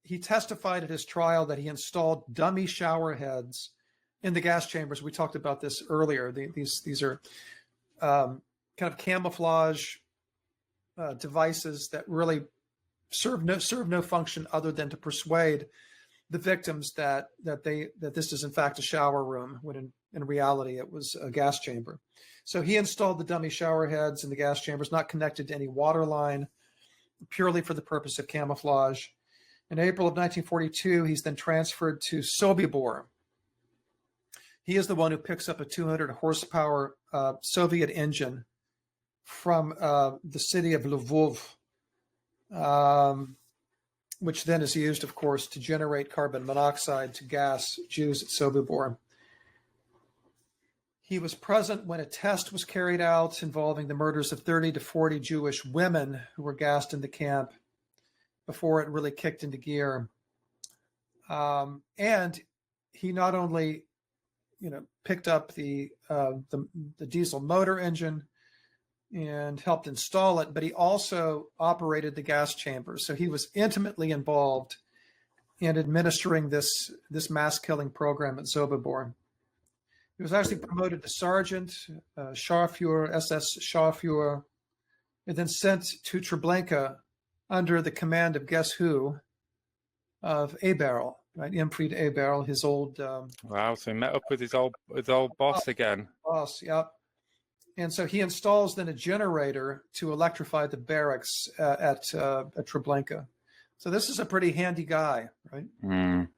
He testified at his trial that he installed dummy shower heads in the gas chambers. We talked about this earlier. These are kind of camouflage devices that really serve no function other than to persuade the victims that this is in fact a shower room, when in reality it was a gas chamber. So he installed the dummy shower heads in the gas chambers, not connected to any water line, purely for the purpose of camouflage. In April of 1942, he's then transferred to Sobibor. He is the one who picks up a 200 horsepower Soviet engine from the city of Lvov, which then is used, of course, to generate carbon monoxide to gas Jews at Sobibor. He was present when a test was carried out involving the murders of 30 to 40 Jewish women who were gassed in the camp before it really kicked into gear. And he not only, picked up the diesel motor engine and helped install it, but he also operated the gas chambers. So he was intimately involved in administering this mass killing program at Sobibor. He was actually promoted to sergeant, Scharführer, SS Scharführer, and then sent to Treblinka under the command of guess who? Of Eberl, right? Imfried Eberl, his old wow. So he met up with his old boss again. Boss, yep. And so he installs then a generator to electrify the barracks at Treblinka. So this is a pretty handy guy, right? Mm.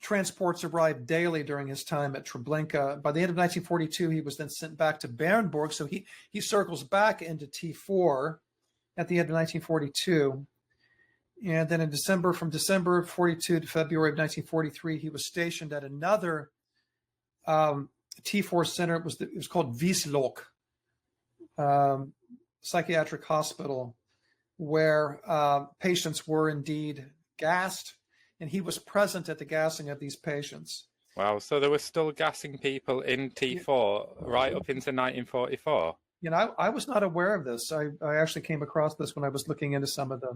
transports arrived daily during his time at Treblinka. By the end of 1942, he was then sent back to Bernburg. So he circles back into T4 at the end of 1942. And then from December 42 to February of 1943, he was stationed at another T4 center. It was called Wiesloch Psychiatric Hospital, where patients were indeed gassed, and he was present at the gassing of these patients. Wow, so they were still gassing people in T4 right up into 1944? You know, I was not aware of this. I actually came across this when I was looking into some of the,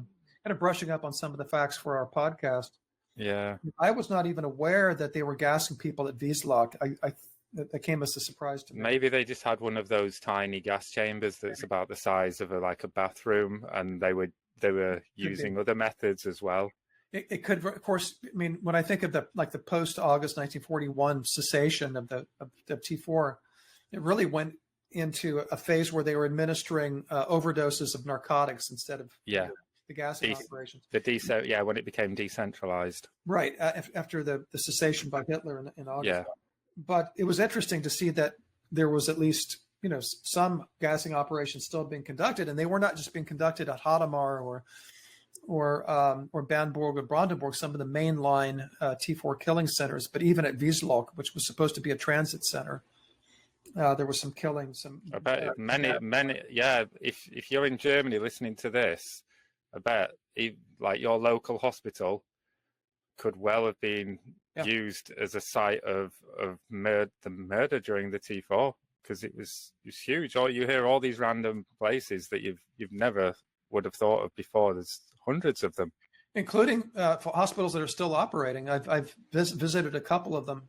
kind of brushing up on some of the facts for our podcast. Yeah. I was not even aware that they were gassing people at Wiesloch. That came as a surprise to me. Maybe they just had one of those tiny gas chambers that's about the size of a bathroom, and they were using other methods as well. It could, of course. I mean, when I think of the post-August 1941 cessation of the T4, it really went into a phase where they were administering overdoses of narcotics instead of the gassing operations. When it became decentralized. Right, after the cessation by Hitler in August. Yeah. But it was interesting to see that there was at least, some gassing operations still being conducted, and they were not just being conducted at Hadamar or Bamberg or Brandenburg, some of the mainline T4 killing centers, but even at Wiesloch, which was supposed to be a transit center, there was some killing. I bet many. Yeah, if you're in Germany listening to this, I bet your local hospital could well have been used as a site of the murder during the T4, because it was huge. Or you hear all these random places that you've never would have thought of before. There's hundreds of them, including for hospitals that are still operating. I've visited a couple of them,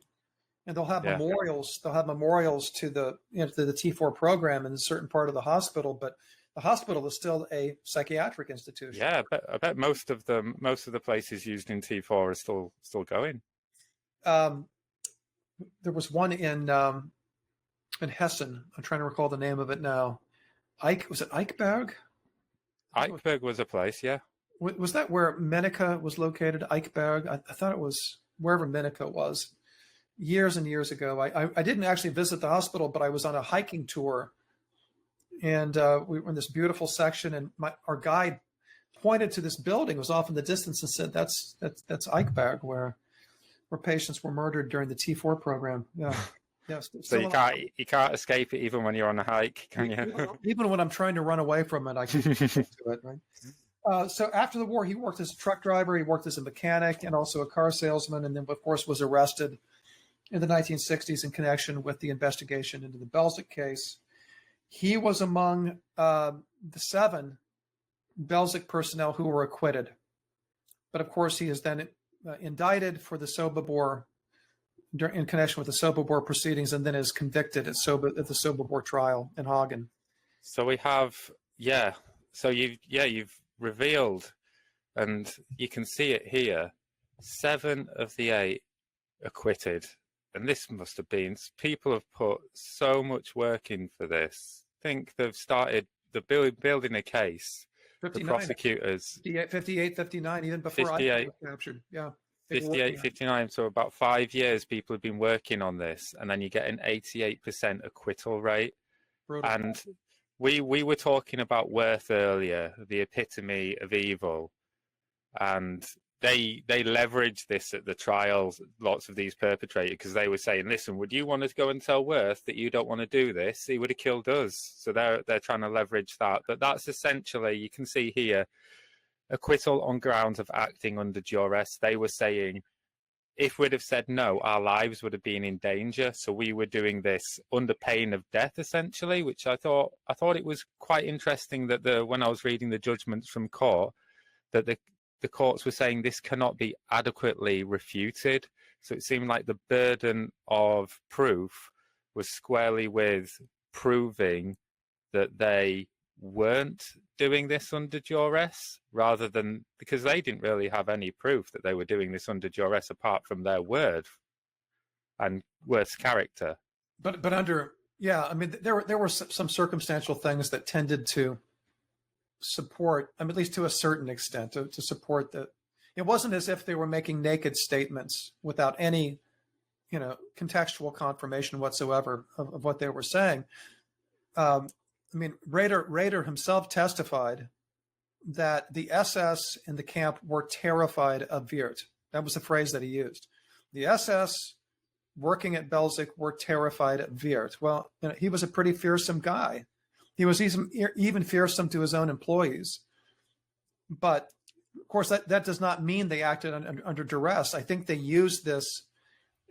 and they'll have memorials. They'll have memorials to the to the T4 program in a certain part of the hospital, but the hospital is still a psychiatric institution. Yeah, I bet most of the places used in T4 are still going. There was one in Hessen. I'm trying to recall the name of it now. Was it Eichberg? Eichberg was a place, yeah. Was that where Menica was located? Eichberg? I thought it was wherever Menica was. Years and years ago. I didn't actually visit the hospital, but I was on a hiking tour, and we were in this beautiful section, and our guide pointed to this building. It was off in the distance and said, "That's Eichberg, where patients were murdered during the T4 program." Yeah. Yes. So you can't escape it even when you're on a hike, can you? Even when I'm trying to run away from it, I can get to it, right? So after the war, he worked as a truck driver, he worked as a mechanic, and also a car salesman, and then, of course, was arrested in the 1960s in connection with the investigation into the Belzec case. He was among the 7 Belzec personnel who were acquitted. But, of course, he is then indicted for the Sobibor in connection with the Sobibor proceedings, and then is convicted at the Sobibor trial in Hagen. So we have, so you've revealed, and you can see it here, 7 of the 8 acquitted. And this must have been, people have put so much work in for this. I think they've started building a case. 59, the prosecutors. 58, 59, even before I was captured. Yeah. 58, 59, so about 5 years people have been working on this, and then you get an 88% acquittal rate. Brutal. And we were talking about Wirth earlier, the epitome of evil, and they leveraged this at the trials, lots of these perpetrators, because they were saying, listen, would you want to go and tell Wirth that you don't want to do this? He would have killed us. So they're trying to leverage that. But that's essentially, you can see here, acquittal on grounds of acting under duress. They were saying, if we'd have said no, our lives would have been in danger. So we were doing this under pain of death, essentially, which I thought it was quite interesting that when I was reading the judgments from court, that the courts were saying this cannot be adequately refuted. So it seemed like the burden of proof was squarely with proving that they weren't doing this under duress, rather than, because they didn't really have any proof that they were doing this under duress apart from their word and Wirth's character. But under, I mean, there were some circumstantial things that tended to support, at least to a certain extent, to support that. it wasn't as if they were making naked statements without any, contextual confirmation whatsoever of what they were saying. I mean, Rader himself testified that the SS in the camp were terrified of Wirth. That was the phrase that he used. The SS working at Belzec were terrified of Wirth. Well, he was a pretty fearsome guy. He was even fearsome to his own employees. But of course, that does not mean they acted under duress. I think they used this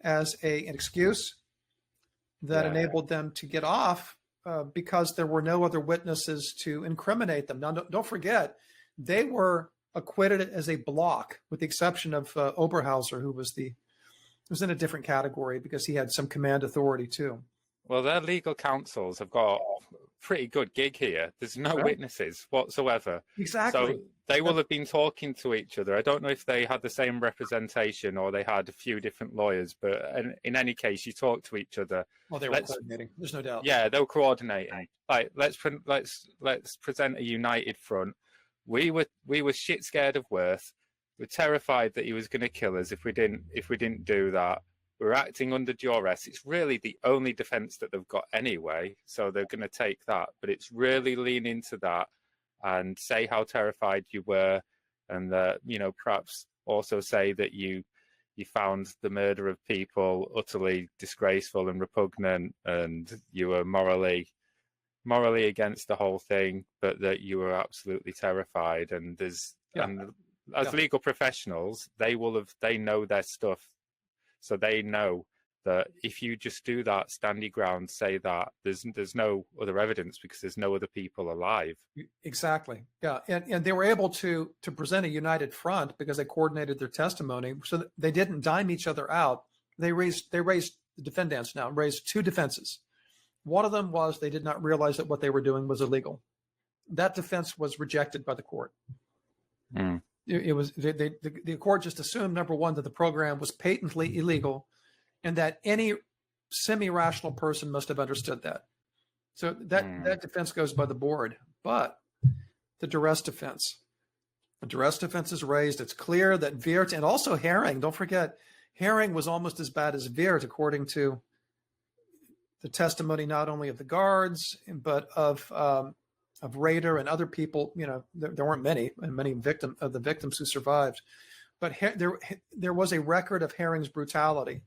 as an excuse that enabled them to get off because there were no other witnesses to incriminate them. Now, don't forget, they were acquitted as a block, with the exception of Oberhauser, who was in a different category because he had some command authority too. Well, their legal counsels have got a pretty good gig here. There's no witnesses whatsoever. Exactly. So they will have been talking to each other. I don't know if they had the same representation or they had a few different lawyers, but in any case, you talk to each other. Well, they were coordinating. There's no doubt. Yeah, they were coordinating. Like, let's present a united front. We were shit scared of Wirth. We're terrified that he was going to kill us if we didn't do that. We're acting under duress. It's really the only defense that they've got anyway, so they're going to take that. But it's really lean into that and say how terrified you were, and perhaps also say that you found the murder of people utterly disgraceful and repugnant, and you were morally against the whole thing, but that you were absolutely terrified. And as legal professionals, they know their stuff. So they know that if you just do that, stand your ground, say that, there's no other evidence because there's no other people alive. Exactly. Yeah. And they were able to present a united front because they coordinated their testimony. So that they didn't dime each other out. They raised the defendants now raised two defenses. One of them was they did not realize that what they were doing was illegal. That defense was rejected by the court. Mm. It was the court just assumed, number one, that the program was patently illegal, and that any semi-rational person must have understood that. So that defense goes by the board. But the duress defense is raised. It's clear that Wirth, and also Herring, don't forget, Herring was almost as bad as Wirth, according to the testimony not only of the guards but of Rader and other people. There weren't many of the victims who survived, but there was a record of Herring's brutality.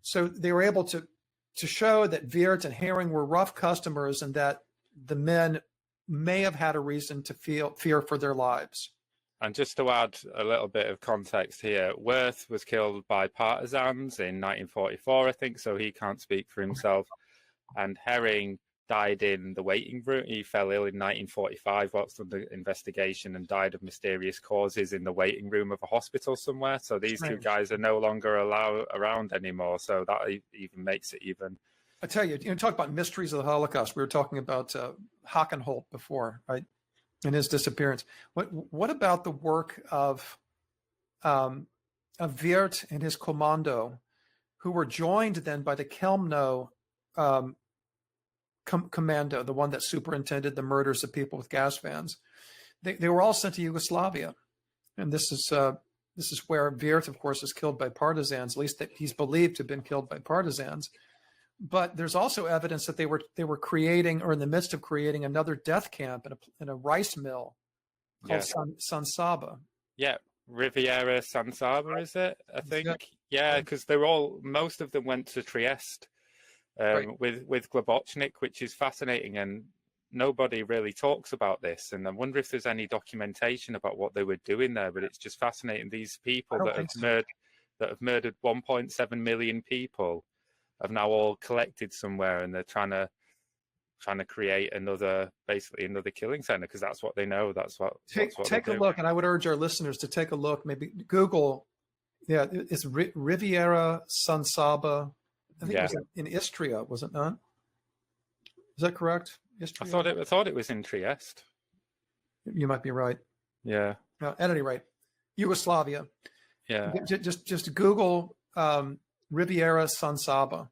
So they were able to show that Wirth and Herring were rough customers, and that the men may have had a reason to fear for their lives. And just to add a little bit of context here, Wirth was killed by partisans in 1944, I think, so he can't speak for himself. And Herring died in the waiting room. He fell ill in 1945 whilst under investigation and died of mysterious causes in the waiting room of a hospital somewhere. So these two guys are no longer around anymore. So that even makes it even. I tell you, talk about mysteries of the Holocaust. We were talking about Hackenholt before, right? And his disappearance. What about the work of Wirth and his commando, who were joined then by the Chelmno commando, the one that superintended the murders of people with gas vans? They were all sent to Yugoslavia, and this is where Wirth, of course, is killed by partisans. At least that he's believed to have been killed by partisans. But there's also evidence that they were creating, or in the midst of creating, another death camp in a rice mill called San Saba. Yeah, Riviera San Saba, is it? I think. Yeah, because most of them went to Trieste. With Globocnik, which is fascinating, and nobody really talks about this. And I wonder if there's any documentation about what they were doing there. But it's just fascinating. These people that have murdered 1.7 million people have now all collected somewhere, and they're trying to create basically another killing center, because that's what they know. Take a look, and I would urge our listeners to take a look. Maybe Google. Yeah, it's Riviera San Saba. I think it was in Istria, was it not? Is that correct? Istria? I thought it was in Trieste. You might be right. Yeah. At any rate, Yugoslavia. Yeah. Just Google Riviera San Saba,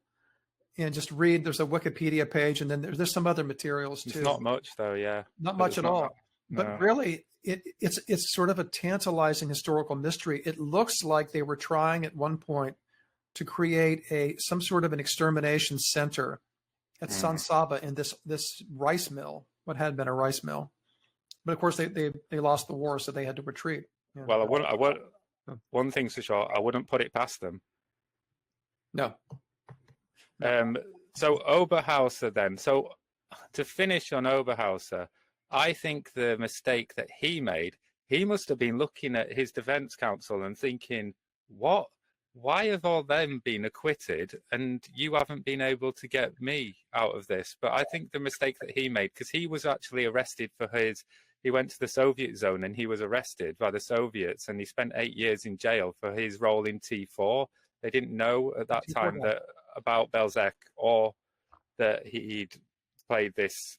and just read. There's a Wikipedia page, and then there's some other materials too. It's not much though. Yeah. Not much at all. But really, it's sort of a tantalizing historical mystery. It looks like they were trying at one point to create some sort of an extermination center at San Saba in this rice mill, what had been a rice mill. But of course, they lost the war, so they had to retreat. Yeah. Well, I wouldn't. One thing's for sure, I wouldn't put it past them. No. So Oberhauser then. So to finish on Oberhauser, I think the mistake that he made, he must have been looking at his defense counsel and thinking, what? Why have all them been acquitted and you haven't been able to get me out of this? But I think the mistake that he made, because he was actually arrested for he went to the Soviet zone and he was arrested by the Soviets and he spent 8 years in jail for his role in T4. They didn't know at that time about Belzec or that he'd played this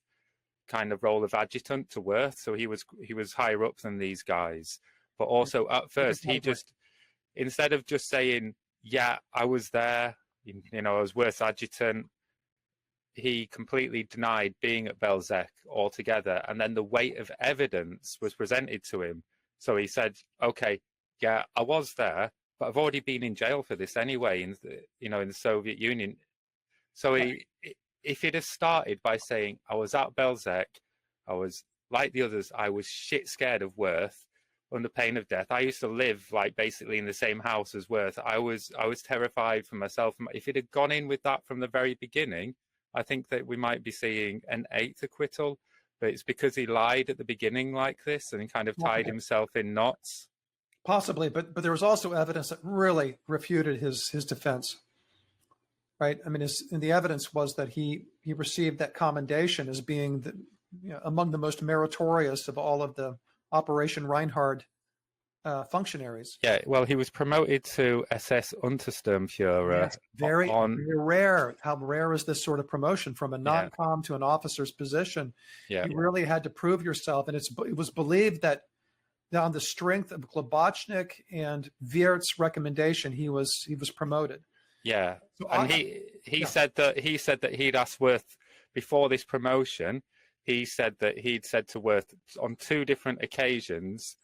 kind of role of adjutant to Wirth. So he was higher up than these guys. But also at first, he just, instead of just saying, yeah, I was there, I was Wirth's adjutant, he completely denied being at Belzec altogether. And then the weight of evidence was presented to him. So he said, okay, yeah, I was there, but I've already been in jail for this anyway, in the Soviet Union. So if he'd have started by saying, I was at Belzec, I was like the others, I was shit scared of Wirth under pain of death. I used to live basically in the same house as Wirth. I was terrified for myself. If he'd have gone in with that from the very beginning, I think that we might be seeing an 8th acquittal, but it's because he lied at the beginning like this and kind of tied himself in knots. Possibly, but there was also evidence that really refuted his defense, right? I mean, the evidence was that he received that commendation as being among the most meritorious of all of the Operation Reinhard functionaries. Yeah, well, he was promoted to SS Untersturmführer. Yes, very rare. How rare is this sort of promotion from a non-com to an officer's position? Yeah, you really had to prove yourself, and it was believed that on the strength of Globocnik and Wirth's recommendation, he was promoted. Yeah, so and he said that he'd asked Wirth before this promotion. He said that he'd said to Wirth on 2 different occasions,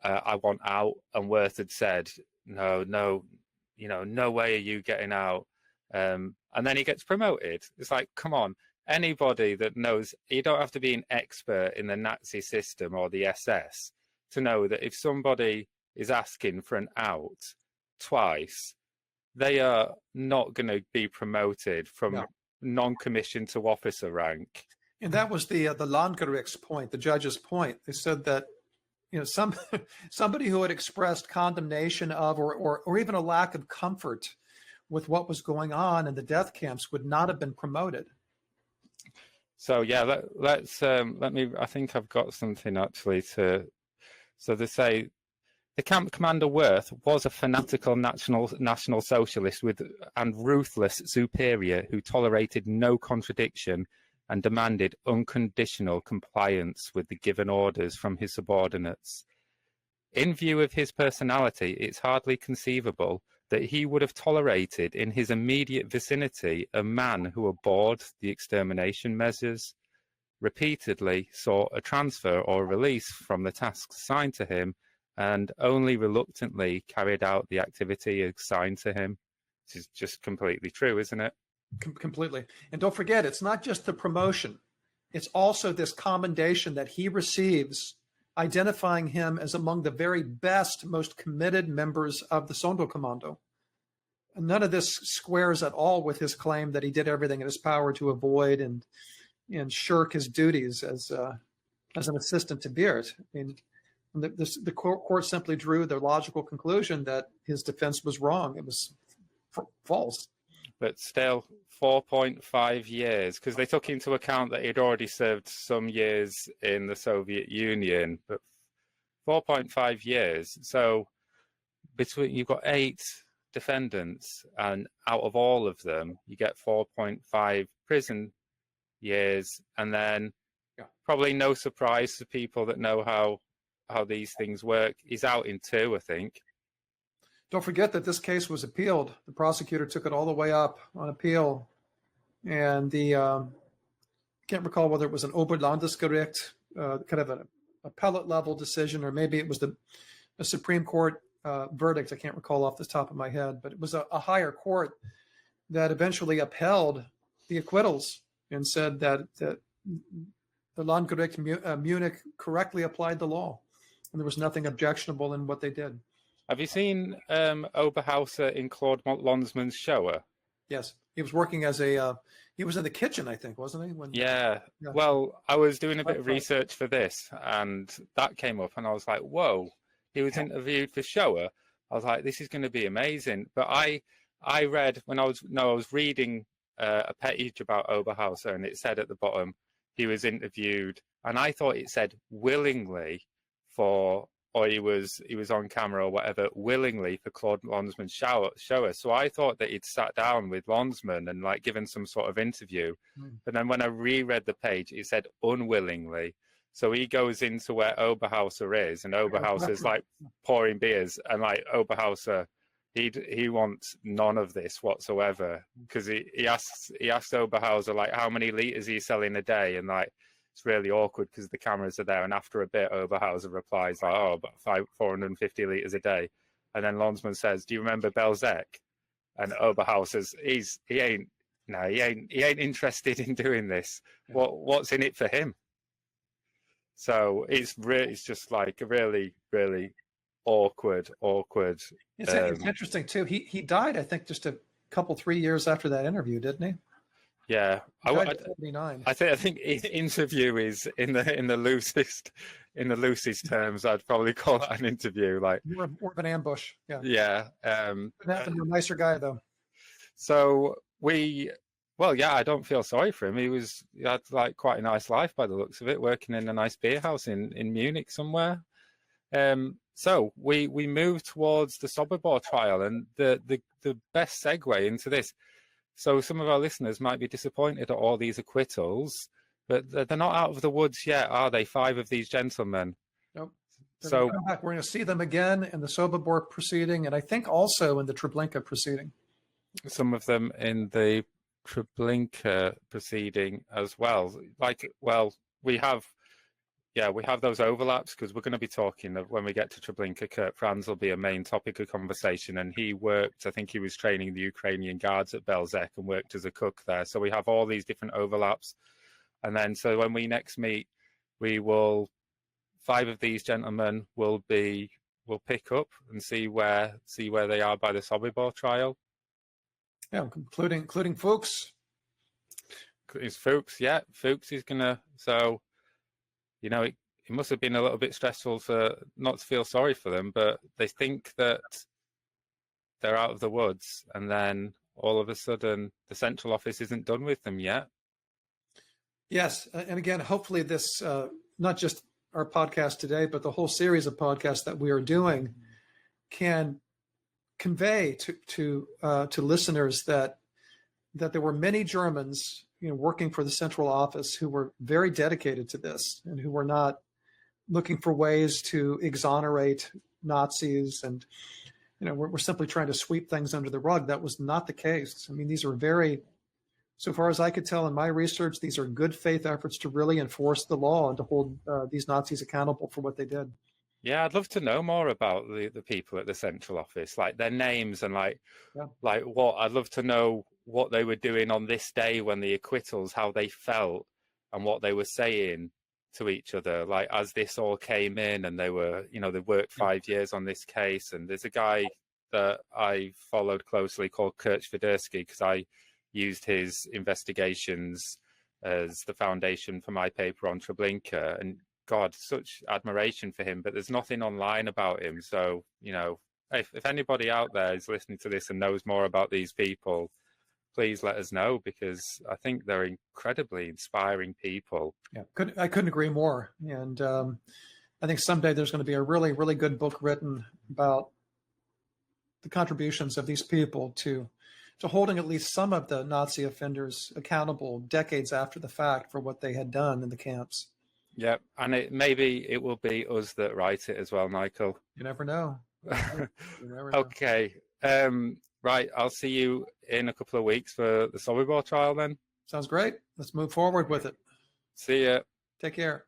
I want out, and Wirth had said, no, no way are you getting out. And then he gets promoted. It's like, come on, anybody that knows, you don't have to be an expert in the Nazi system or the SS to know that if somebody is asking for an out twice, they are not going to be promoted from non-commissioned to officer rank. And that was the Landgericht's point, the judge's point. They said that somebody who had expressed condemnation of or even a lack of comfort with what was going on in the death camps would not have been promoted. So yeah, let me. I think I've got something actually to. So they say the camp commander Wirth was a fanatical national socialist and ruthless superior who tolerated no contradiction and demanded unconditional compliance with the given orders from his subordinates. In view of his personality, it's hardly conceivable that he would have tolerated in his immediate vicinity a man who abhorred the extermination measures, repeatedly sought a transfer or release from the tasks assigned to him, and only reluctantly carried out the activity assigned to him. This is just completely true, isn't it? Completely. And don't forget, it's not just the promotion. It's also this commendation that he receives, identifying him as among the very best, most committed members of the Sonderkommando. And none of this squares at all with his claim that he did everything in his power to avoid and shirk his duties as an assistant to Wirth. I mean, the court simply drew the logical conclusion that his defense was wrong. It was false. But still, 4.5 years, because they took into account that he'd already served some years in the Soviet Union, but 4.5 years. So you've got 8 defendants, and out of all of them, you get 4.5 prison years, and then probably no surprise to people that know how these things work. He's out in 2, I think. Don't forget that this case was appealed. The prosecutor took it all the way up on appeal. And I can't recall whether it was an Oberlandesgericht, kind of a appellate level decision, or maybe it was a Supreme Court verdict. I can't recall off the top of my head, but it was a higher court that eventually upheld the acquittals and said that the Landgericht Munich correctly applied the law, and there was nothing objectionable in what they did. Have you seen Oberhauser in Claude Lanzmann's Shower? Yes, he was working as he was in the kitchen, I think, wasn't he? Yeah. Well, I was doing a bit of research for this, and that came up, and I was like, whoa, he was interviewed for Shower. I was like, this is going to be amazing. But I read when I was reading a page about Oberhauser, and it said at the bottom he was interviewed, and I thought it said willingly for, or he was on camera or whatever, willingly for Claude Lanzmann's shower. So I thought that he'd sat down with Lanzmann and like given some sort of interview. But then when I reread the page, it said unwillingly. So he goes into where Oberhauser is, and Oberhauser's like pouring beers, and like Oberhauser, he wants none of this whatsoever, because he asks Oberhauser like how many liters he's selling a day, and like it's really awkward because the cameras are there, and after a bit Oberhauser replies like, oh, about 450 liters a day, and then Lanzmann says, do you remember Belzec? And Oberhauser's he ain't interested in doing this. What's in it for him? So it's just like a really, really awkward. It's interesting too. He died, I think, just a couple 3 years after that interview, didn't he? Yeah, he died at 79. I think his interview is in the loosest terms. I'd probably call it an interview, like more of an ambush. Yeah. Yeah. A nicer guy though. So I don't feel sorry for him. He had like quite a nice life by the looks of it, working in a nice beer house in Munich somewhere. So we move towards the Sobibor trial, and the best segue into this. So some of our listeners might be disappointed at all these acquittals, but they're not out of the woods yet, are they? 5 of these gentlemen. Nope. So we're going to see them again in the Sobibor proceeding, and I think also in the Treblinka proceeding. Some of them in the Treblinka proceeding as well. We have those overlaps, because we're going to be talking when we get to Treblinka. Kurt Franz will be a main topic of conversation, and I think he was training the Ukrainian guards at Belzec and worked as a cook there. So we have all these different overlaps, and then so when we next meet, 5 of these gentlemen will pick up and see where they are by the Sobibor trial. Yeah, including Fuchs. It's Fuchs, yeah. Fuchs is gonna. So, it must have been a little bit stressful not to feel sorry for them, but they think that they're out of the woods, and then all of a sudden the central office isn't done with them yet. Yes, and again, hopefully this, not just our podcast today, but the whole series of podcasts that we are doing, can convey to listeners that there were many Germans, working for the central office who were very dedicated to this, and who were not looking for ways to exonerate Nazis, and we're simply trying to sweep things under the rug. That was not the case. I mean, these are so far as I could tell in my research, these are good faith efforts to really enforce the law and to hold these Nazis accountable for what they did. Yeah, I'd love to know more about the people at the central office, like their names, and like what I'd love to know what they were doing on this day when the acquittals, how they felt, and what they were saying to each other, like as this all came in, and they were, they worked 5 years on this case. And there's a guy that I followed closely called Kurt Świderski, because I used his investigations as the foundation for my paper on Treblinka, and God, such admiration for him, but there's nothing online about him. So, if anybody out there is listening to this and knows more about these people, please let us know, because I think they're incredibly inspiring people. Yeah, I couldn't agree more. And I think someday there's going to be a really, really good book written about the contributions of these people to holding at least some of the Nazi offenders accountable decades after the fact for what they had done in the camps. Yeah, and maybe it will be us that write it as well, Michael. You never know. You never know. Okay. Right, I'll see you in a couple of weeks for the Sobibor trial then. Sounds great. Let's move forward with it. See ya. Take care.